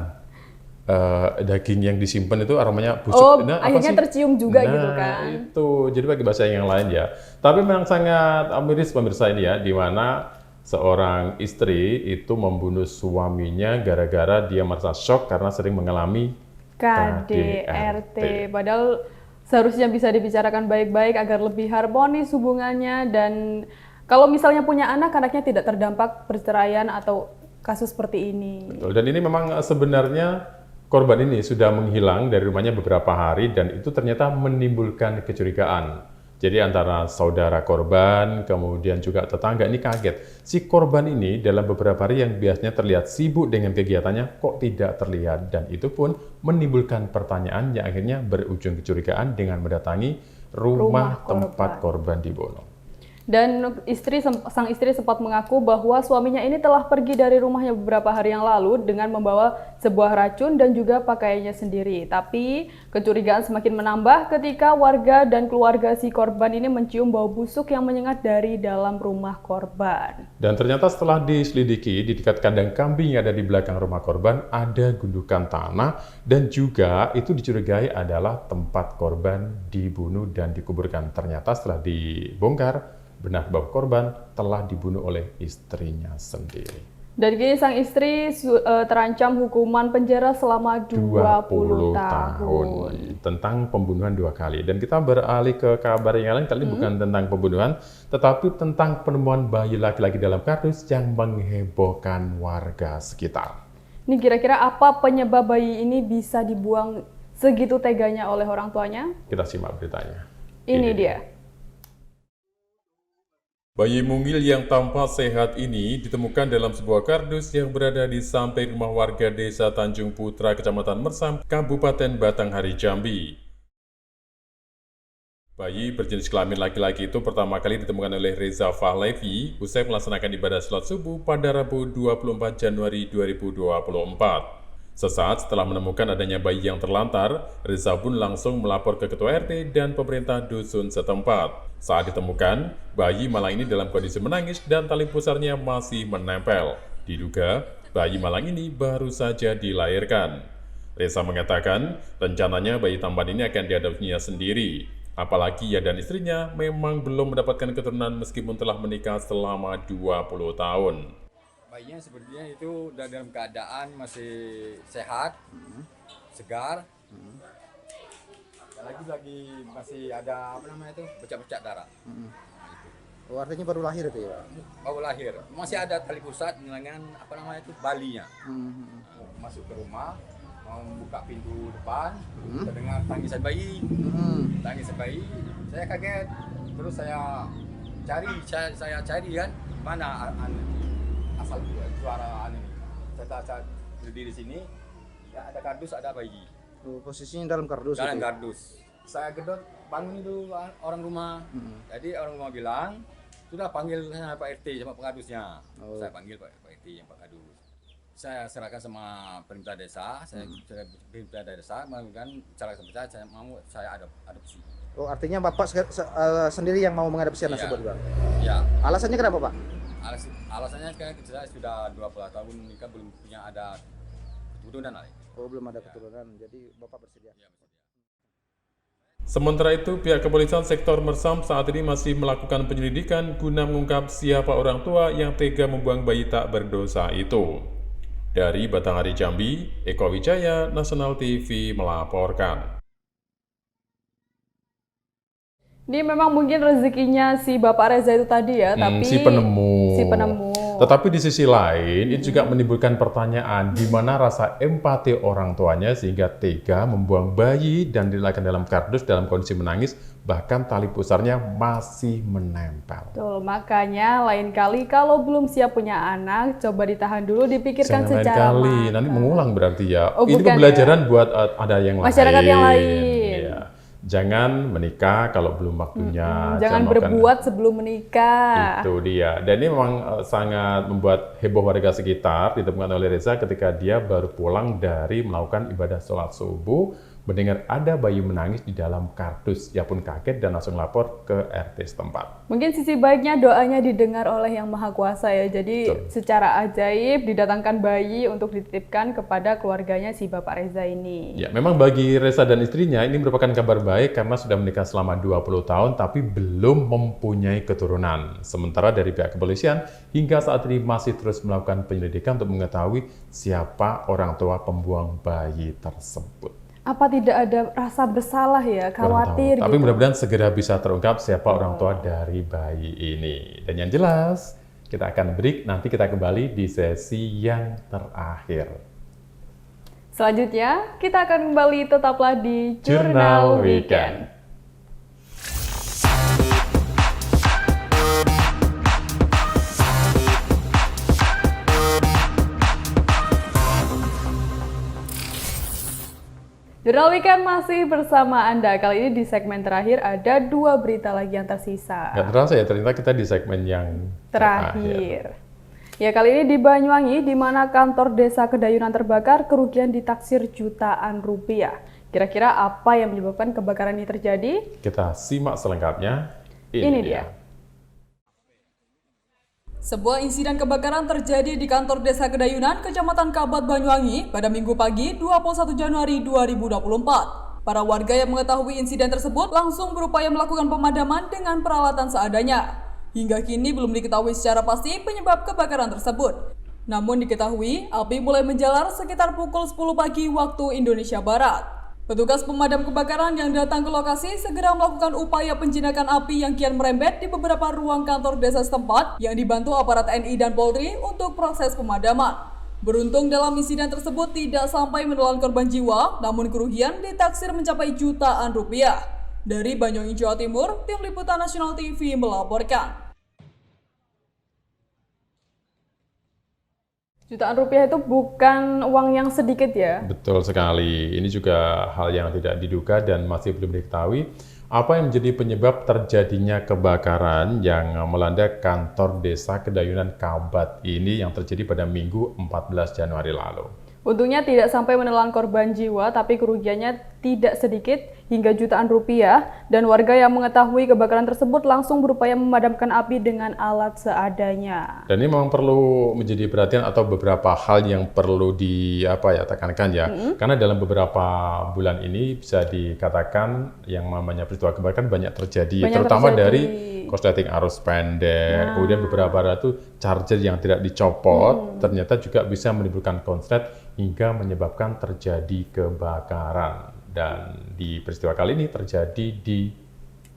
Daging yang disimpan itu aromanya busuk. Oh, akhirnya tercium juga gitu kan. Itu. Jadi pakai bahasa yang lain ya. Tapi memang sangat miris pemirsa ini ya, di mana seorang istri itu membunuh suaminya gara-gara dia merasa shock karena sering mengalami KDRT. Padahal seharusnya bisa dibicarakan baik-baik agar lebih harmonis hubungannya, dan kalau misalnya punya anak, anaknya tidak terdampak perceraian atau kasus seperti ini. Betul. Dan ini memang sebenarnya korban ini sudah menghilang dari rumahnya beberapa hari dan itu ternyata menimbulkan kecurigaan. Jadi antara saudara korban, kemudian juga tetangga ini kaget. Si korban ini dalam beberapa hari yang biasanya terlihat sibuk dengan kegiatannya, kok tidak terlihat. Dan itu pun menimbulkan pertanyaan yang akhirnya berujung kecurigaan dengan mendatangi rumah tempat korban dibunuh. Dan sang istri sempat mengaku bahwa suaminya ini telah pergi dari rumahnya beberapa hari yang lalu dengan membawa sebuah racun dan juga pakaiannya sendiri. Tapi kecurigaan semakin menambah ketika warga dan keluarga si korban ini mencium bau busuk yang menyengat dari dalam rumah korban. Dan ternyata setelah diselidiki, di dekat kandang kambing yang ada di belakang rumah korban ada gundukan tanah dan juga itu dicurigai adalah tempat korban dibunuh dan dikuburkan. Ternyata setelah dibongkar, benar bahwa korban telah dibunuh oleh istrinya sendiri. Dan kini sang istri terancam hukuman penjara selama 20 tahun. Tentang pembunuhan 2 kali. Dan kita beralih ke kabar yang lain, kali ini bukan tentang pembunuhan, tetapi tentang penemuan bayi laki-laki dalam kardus yang menghebohkan warga sekitar. Ini kira-kira apa penyebab bayi ini bisa dibuang segitu teganya oleh orang tuanya? Kita simak beritanya. Ini dia. Bayi mungil yang tampak sehat ini ditemukan dalam sebuah kardus yang berada di samping rumah warga Desa Tanjung Putra, Kecamatan Mersam, Kabupaten Batanghari, Jambi. Bayi berjenis kelamin laki-laki itu pertama kali ditemukan oleh Reza Fahlevi usai melaksanakan ibadah salat subuh pada Rabu 24 Januari 2024. Sesaat setelah menemukan adanya bayi yang terlantar, Reza pun langsung melapor ke Ketua RT dan pemerintah dusun setempat. Saat ditemukan, bayi malang ini dalam kondisi menangis dan tali pusarnya masih menempel. Diduga, bayi malang ini baru saja dilahirkan. Reza mengatakan, rencananya bayi tambahan ini akan diadopsinya sendiri. Apalagi ia dan istrinya memang belum mendapatkan keturunan meskipun telah menikah selama 20 tahun. Bayinya sepertinya itu dalam keadaan masih sehat, segar, lagi masih ada bercak-bercak darah. Oh, artinya baru lahir itu ya? Baru lahir, masih ada tali pusat dengan balinya. Masuk ke rumah, mau buka pintu depan, terdengar tangisan bayi, saya kaget, terus saya cari kan mana asal suara ini. Saya berdiri di sini, ya ada kardus, ada bayi. Oh, posisinya dalam kardus. Dalam kardus. Saya gedot, bangun itu orang rumah. Jadi orang rumah bilang, sudah panggil saya Pak RT sama pengardusnya. Saya panggil Pak RT yang pengardus. Saya serahkan sama pemerintah desa, pemerintah desa melakukan cara saya mau adopsi. Oh, artinya Bapak sendiri yang mau mengadopsi anak tersebut, Bang? Iya. Alasannya kenapa, Pak? Alasannya saya sudah 20 tahun nikah belum punya ada keturunan. Oh, belum ada keturunan. Jadi Bapak bersedia. Sementara itu, pihak kepolisian sektor Mersam saat ini masih melakukan penyelidikan guna mengungkap siapa orang tua yang tega membuang bayi tak berdosa itu. Dari Batanghari Jambi, Eko Wijaya, Nasional TV melaporkan. Ini memang mungkin rezekinya si Bapak Reza itu tadi ya, tapi si penemu. Tetapi di sisi lain, itu juga menimbulkan pertanyaan di mana rasa empati orang tuanya sehingga tega membuang bayi dan diletakkan dalam kardus dalam kondisi menangis, bahkan tali pusarnya masih menempel. Betul, makanya lain kali kalau belum siap punya anak, coba ditahan dulu, dipikirkan Jangan secara lain kali, matang. nanti mengulang berarti ya. Oh, ini bukan pembelajaran ya. buat ada yang Masyarakat lain. yang lain. Ya. Jangan menikah kalau belum waktunya. Jangan berbuat sebelum menikah. Itu dia. Dan ini memang sangat membuat heboh warga sekitar, ditemukan oleh Reza ketika dia baru pulang dari melakukan ibadah sholat subuh, mendengar ada bayi menangis di dalam kardus. Ia pun kaget dan langsung lapor ke RT setempat. Mungkin sisi baiknya doanya didengar oleh Yang Maha Kuasa ya. Jadi secara ajaib didatangkan bayi untuk dititipkan kepada keluarganya si Bapak Reza ini. Ya, memang bagi Reza dan istrinya ini merupakan kabar baik karena sudah menikah selama 20 tahun tapi belum mempunyai keturunan. Sementara dari pihak kepolisian hingga saat ini masih terus melakukan penyelidikan untuk mengetahui siapa orang tua pembuang bayi tersebut. Apa tidak ada rasa bersalah ya, khawatir Tapi gitu. mudah-mudahan segera bisa terungkap siapa orang tua dari bayi ini. Dan yang jelas, kita akan break, nanti kita kembali di sesi yang terakhir. Selanjutnya, kita akan kembali tetaplah di Jurnal Weekend. Jurnal Weekend masih bersama Anda. Kali ini di segmen terakhir ada 2 berita lagi yang tersisa. Gak terasa ya, ternyata kita di segmen yang Terakhir. Ya, kali ini di Banyuwangi, di mana kantor desa Kedayunan terbakar, kerugian ditaksir jutaan rupiah. Kira-kira apa yang menyebabkan kebakaran ini terjadi? Kita simak selengkapnya. Ini dia. Sebuah insiden kebakaran terjadi di kantor Desa Kedayunan, Kecamatan Kabat, Banyuwangi pada Minggu pagi 21 Januari 2024. Para warga yang mengetahui insiden tersebut langsung berupaya melakukan pemadaman dengan peralatan seadanya. Hingga kini belum diketahui secara pasti penyebab kebakaran tersebut. Namun diketahui api mulai menjalar sekitar pukul 10 pagi waktu Indonesia Barat. Petugas pemadam kebakaran yang datang ke lokasi segera melakukan upaya penjinakan api yang kian merembet di beberapa ruang kantor desa setempat yang dibantu aparat TNI dan Polri untuk proses pemadaman. Beruntung dalam insiden tersebut tidak sampai menelan korban jiwa, namun kerugian ditaksir mencapai jutaan rupiah. Dari Banyuwangi, Jawa Timur, Tim Liputan Nasional TV melaporkan. Jutaan rupiah itu bukan uang yang sedikit ya? Betul sekali. Ini juga hal yang tidak diduga dan masih belum diketahui apa yang menjadi penyebab terjadinya kebakaran yang melanda kantor desa Kedayunan Kabat ini yang terjadi pada Minggu 14 Januari lalu. Untungnya tidak sampai menelan korban jiwa, tapi kerugiannya tidak sedikit hingga jutaan rupiah, dan warga yang mengetahui kebakaran tersebut langsung berupaya memadamkan api dengan alat seadanya. Dan ini memang perlu menjadi perhatian atau beberapa hal yang perlu tekankan ya. Karena dalam beberapa bulan ini bisa dikatakan yang namanya peristiwa kebakaran banyak terjadi, terutama dari korsleting arus pendek, kemudian beberapa itu charger yang tidak dicopot, ternyata juga bisa menimbulkan konslet hingga menyebabkan terjadi kebakaran. Dan di peristiwa kali ini terjadi di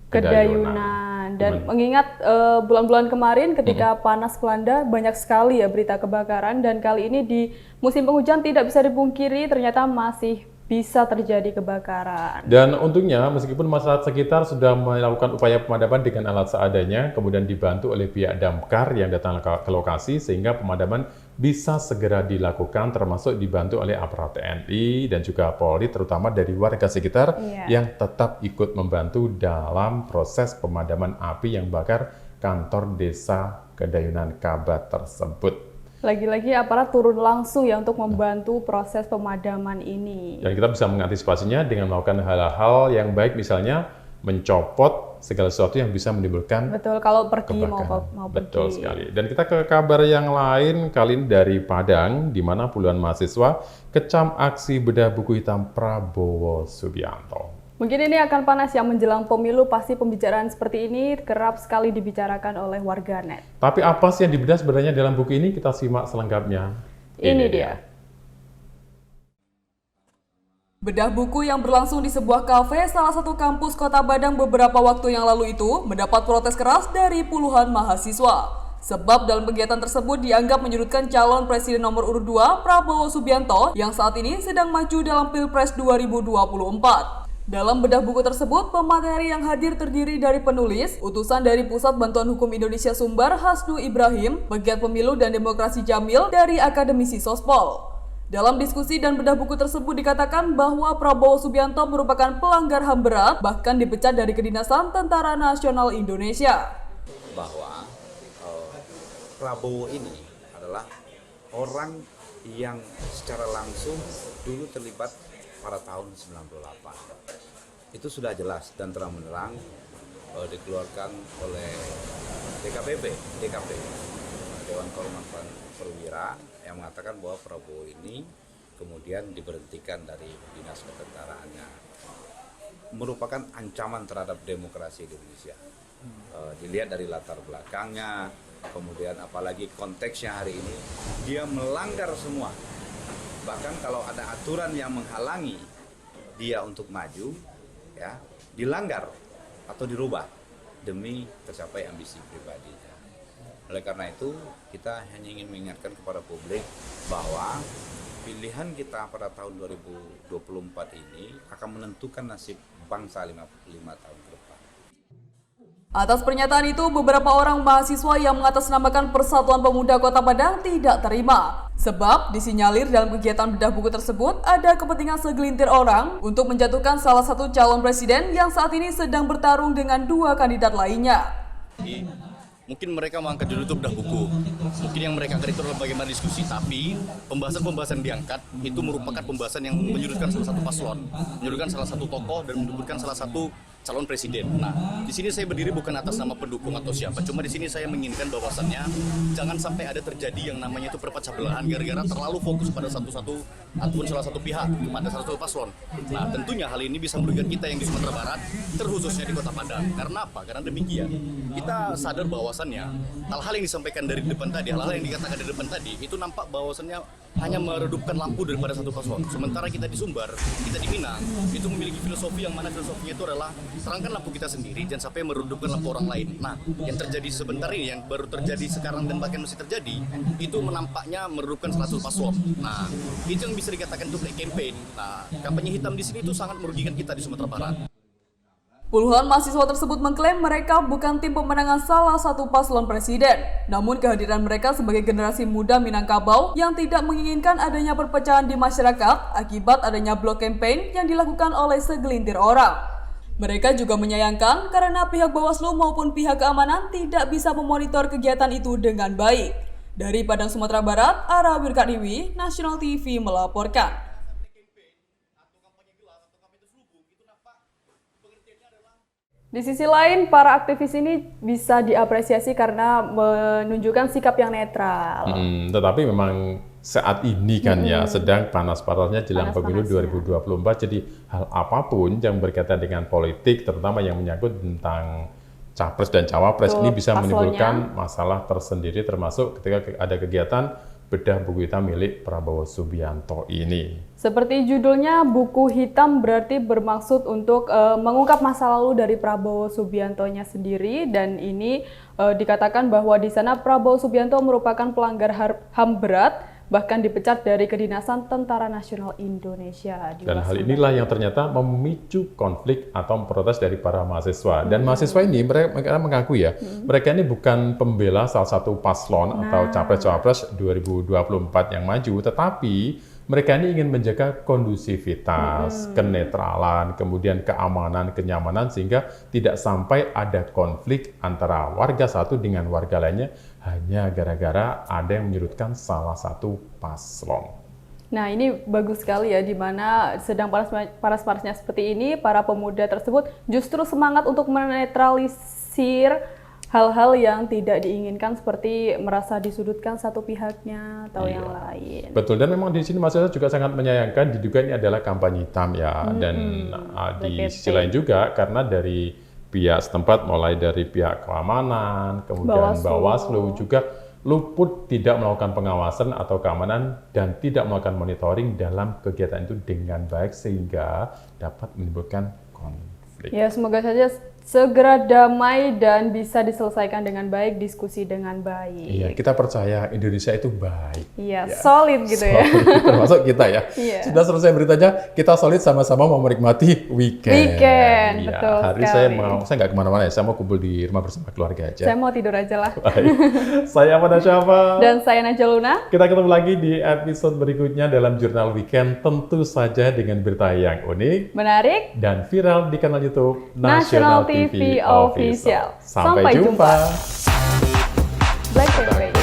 Kedayunan. Dan mengingat bulan-bulan kemarin ketika panas melanda, banyak sekali ya berita kebakaran, dan kali ini di musim penghujan tidak bisa dipungkiri ternyata masih bisa terjadi kebakaran. Dan untungnya meskipun masyarakat sekitar sudah melakukan upaya pemadaman dengan alat seadanya, kemudian dibantu oleh pihak damkar yang datang ke lokasi sehingga pemadaman bisa segera dilakukan, termasuk dibantu oleh aparat TNI dan juga Polri, terutama dari warga sekitar yang tetap ikut membantu dalam proses pemadaman api yang bakar kantor desa Kedayunan Kabat tersebut. Lagi-lagi aparat turun langsung ya untuk membantu proses pemadaman ini. Dan kita bisa mengantisipasinya dengan melakukan hal-hal yang baik, misalnya mencopot segala sesuatu yang bisa menimbulkan kalau pergi mau pergi. Betul sekali. Dan kita ke kabar yang lain, kali ini dari Padang, di mana puluhan mahasiswa kecam aksi bedah buku hitam Prabowo Subianto. Mungkin ini akan panas yang menjelang pemilu, pasti pembicaraan seperti ini kerap sekali dibicarakan oleh warganet. Tapi apa sih yang dibedah sebenarnya dalam buku ini? Kita simak selengkapnya. Ini dia. Bedah buku yang berlangsung di sebuah kafe salah satu kampus Kota Padang beberapa waktu yang lalu itu mendapat protes keras dari puluhan mahasiswa. Sebab dalam kegiatan tersebut dianggap menyudutkan calon presiden nomor urut 2 Prabowo Subianto yang saat ini sedang maju dalam Pilpres 2024. Dalam bedah buku tersebut, pemateri yang hadir terdiri dari penulis, utusan dari Pusat Bantuan Hukum Indonesia Sumbar Hasnu Ibrahim, Pegiat Pemilu dan Demokrasi Jamil dari Akademisi Sospol. Dalam diskusi dan bedah buku tersebut dikatakan bahwa Prabowo Subianto merupakan pelanggar HAM berat, bahkan dipecat dari Kedinasan Tentara Nasional Indonesia. Bahwa Prabowo ini adalah orang yang secara langsung dulu terlibat pada tahun 98. Itu sudah jelas dan terang-menerang dikeluarkan oleh DKP, Dewan Kehormatan Perwira, yang mengatakan bahwa Prabowo ini kemudian diberhentikan dari dinas ketentaraannya. Merupakan ancaman terhadap demokrasi Indonesia. Dilihat dari latar belakangnya, kemudian apalagi konteksnya hari ini, dia melanggar semua. Bahkan kalau ada aturan yang menghalangi dia untuk maju, ya, dilanggar atau dirubah demi tercapai ambisi pribadinya. Oleh karena itu, kita hanya ingin mengingatkan kepada publik bahwa pilihan kita pada tahun 2024 ini akan menentukan nasib bangsa 55 tahun ke depan. Atas pernyataan itu, beberapa orang mahasiswa yang mengatasnamakan Persatuan Pemuda Kota Padang tidak terima. Sebab disinyalir dalam kegiatan bedah buku tersebut ada kepentingan segelintir orang untuk menjatuhkan salah satu calon presiden yang saat ini sedang bertarung dengan dua kandidat lainnya. Mungkin mereka mengangkat dulu itu bedah buku. Mungkin yang mereka angkat itu adalah bagaimana diskusi, tapi pembahasan-pembahasan diangkat itu merupakan pembahasan yang menyudutkan salah satu paslon, menyudutkan salah satu tokoh dan menyudutkan salah satu calon presiden. Nah, di sini saya berdiri bukan atas nama pendukung atau siapa, cuma di sini saya menginginkan bahwasannya jangan sampai ada terjadi yang namanya itu perpecah belahan gara-gara terlalu fokus pada satu-satu ataupun salah satu pihak pada salah satu paslon. Nah, tentunya hal ini bisa merugikan kita yang di Sumatera Barat, terkhususnya di Kota Padang. Karena apa? Karena demikian, kita sadar bahwasannya hal-hal yang disampaikan dari depan tadi, hal-hal yang dikatakan dari depan tadi, itu nampak bahwasannya hanya meredupkan lampu daripada satu paslon. Sementara kita di Sumbar, kita di Minang, itu memiliki filosofi yang mana filosofinya itu adalah terangkan lampu kita sendiri dan sampai meredupkan lampu orang lain. Nah, yang terjadi sebentar ini, yang baru terjadi sekarang dan bahkan masih terjadi, itu menampaknya meredupkan salah satu paslon. Nah, itu yang bisa dikatakan itu black campaign. Nah, kampanye hitam di sini itu sangat merugikan kita di Sumatera Barat. Puluhan mahasiswa tersebut mengklaim mereka bukan tim pemenangan salah satu paslon presiden. Namun kehadiran mereka sebagai generasi muda Minangkabau yang tidak menginginkan adanya perpecahan di masyarakat akibat adanya block campaign yang dilakukan oleh segelintir orang. Mereka juga menyayangkan karena pihak Bawaslu maupun pihak keamanan tidak bisa memonitor kegiatan itu dengan baik. Dari Padang, Sumatera Barat, Ara Wirkadiwi, National TV melaporkan. Di sisi lain, para aktivis ini bisa diapresiasi karena menunjukkan sikap yang netral. Tetapi memang saat ini kan ya sedang panas-panasnya jelang pemilu 2024. Jadi hal apapun yang berkaitan dengan politik, terutama yang menyangkut tentang capres dan cawapres, ini bisa menimbulkan masalah tersendiri, termasuk ketika ada kegiatan bedah buku hitam milik Prabowo Subianto ini. Seperti judulnya, buku hitam berarti bermaksud untuk mengungkap masa lalu dari Prabowo Subiantonya sendiri, dan ini dikatakan bahwa di sana Prabowo Subianto merupakan pelanggar HAM berat, bahkan dipecat dari Kedinasan Tentara Nasional Indonesia. Dan hal inilah yang ternyata memicu konflik atau protes dari para mahasiswa. Dan mahasiswa ini mereka mengaku ya, mereka ini bukan pembela salah satu paslon atau capres-cawapres 2024 yang maju, tetapi mereka ini ingin menjaga kondusivitas, kenetralan, kemudian keamanan, kenyamanan, sehingga tidak sampai ada konflik antara warga satu dengan warga lainnya hanya gara-gara ada yang menyudutkan salah satu paslon. Nah, ini bagus sekali ya, di mana sedang panas-panasnya seperti ini, para pemuda tersebut justru semangat untuk menetralisir hal-hal yang tidak diinginkan seperti merasa disudutkan satu pihaknya atau yang lain. Betul, dan memang di sini masyarakat juga sangat menyayangkan diduga ini adalah kampanye hitam ya, dan di sisi lain juga karena dari pihak setempat mulai dari pihak keamanan, kemudian Bawaslu juga luput tidak melakukan pengawasan atau keamanan dan tidak melakukan monitoring dalam kegiatan itu dengan baik sehingga dapat menimbulkan konflik. Ya, semoga saja segera damai dan bisa diselesaikan dengan baik, diskusi dengan baik. Iya, kita percaya Indonesia itu baik. Iya, solid gitu ya. Termasuk kita ya. Iya. Sudah selesai beritanya, kita solid sama-sama mau menikmati weekend. Iya, betul hari sekali. saya nggak kemana-mana ya, saya mau kumpul di rumah bersama keluarga aja. Saya mau tidur aja lah. Baik. Saya Ahmad Syafa. Dan saya Najwa Luna. Kita ketemu lagi di episode berikutnya dalam Jurnal Weekend, tentu saja dengan berita yang unik, menarik, dan viral di kanal YouTube Nasional TV Official. Sampai jumpa. Black Tempe.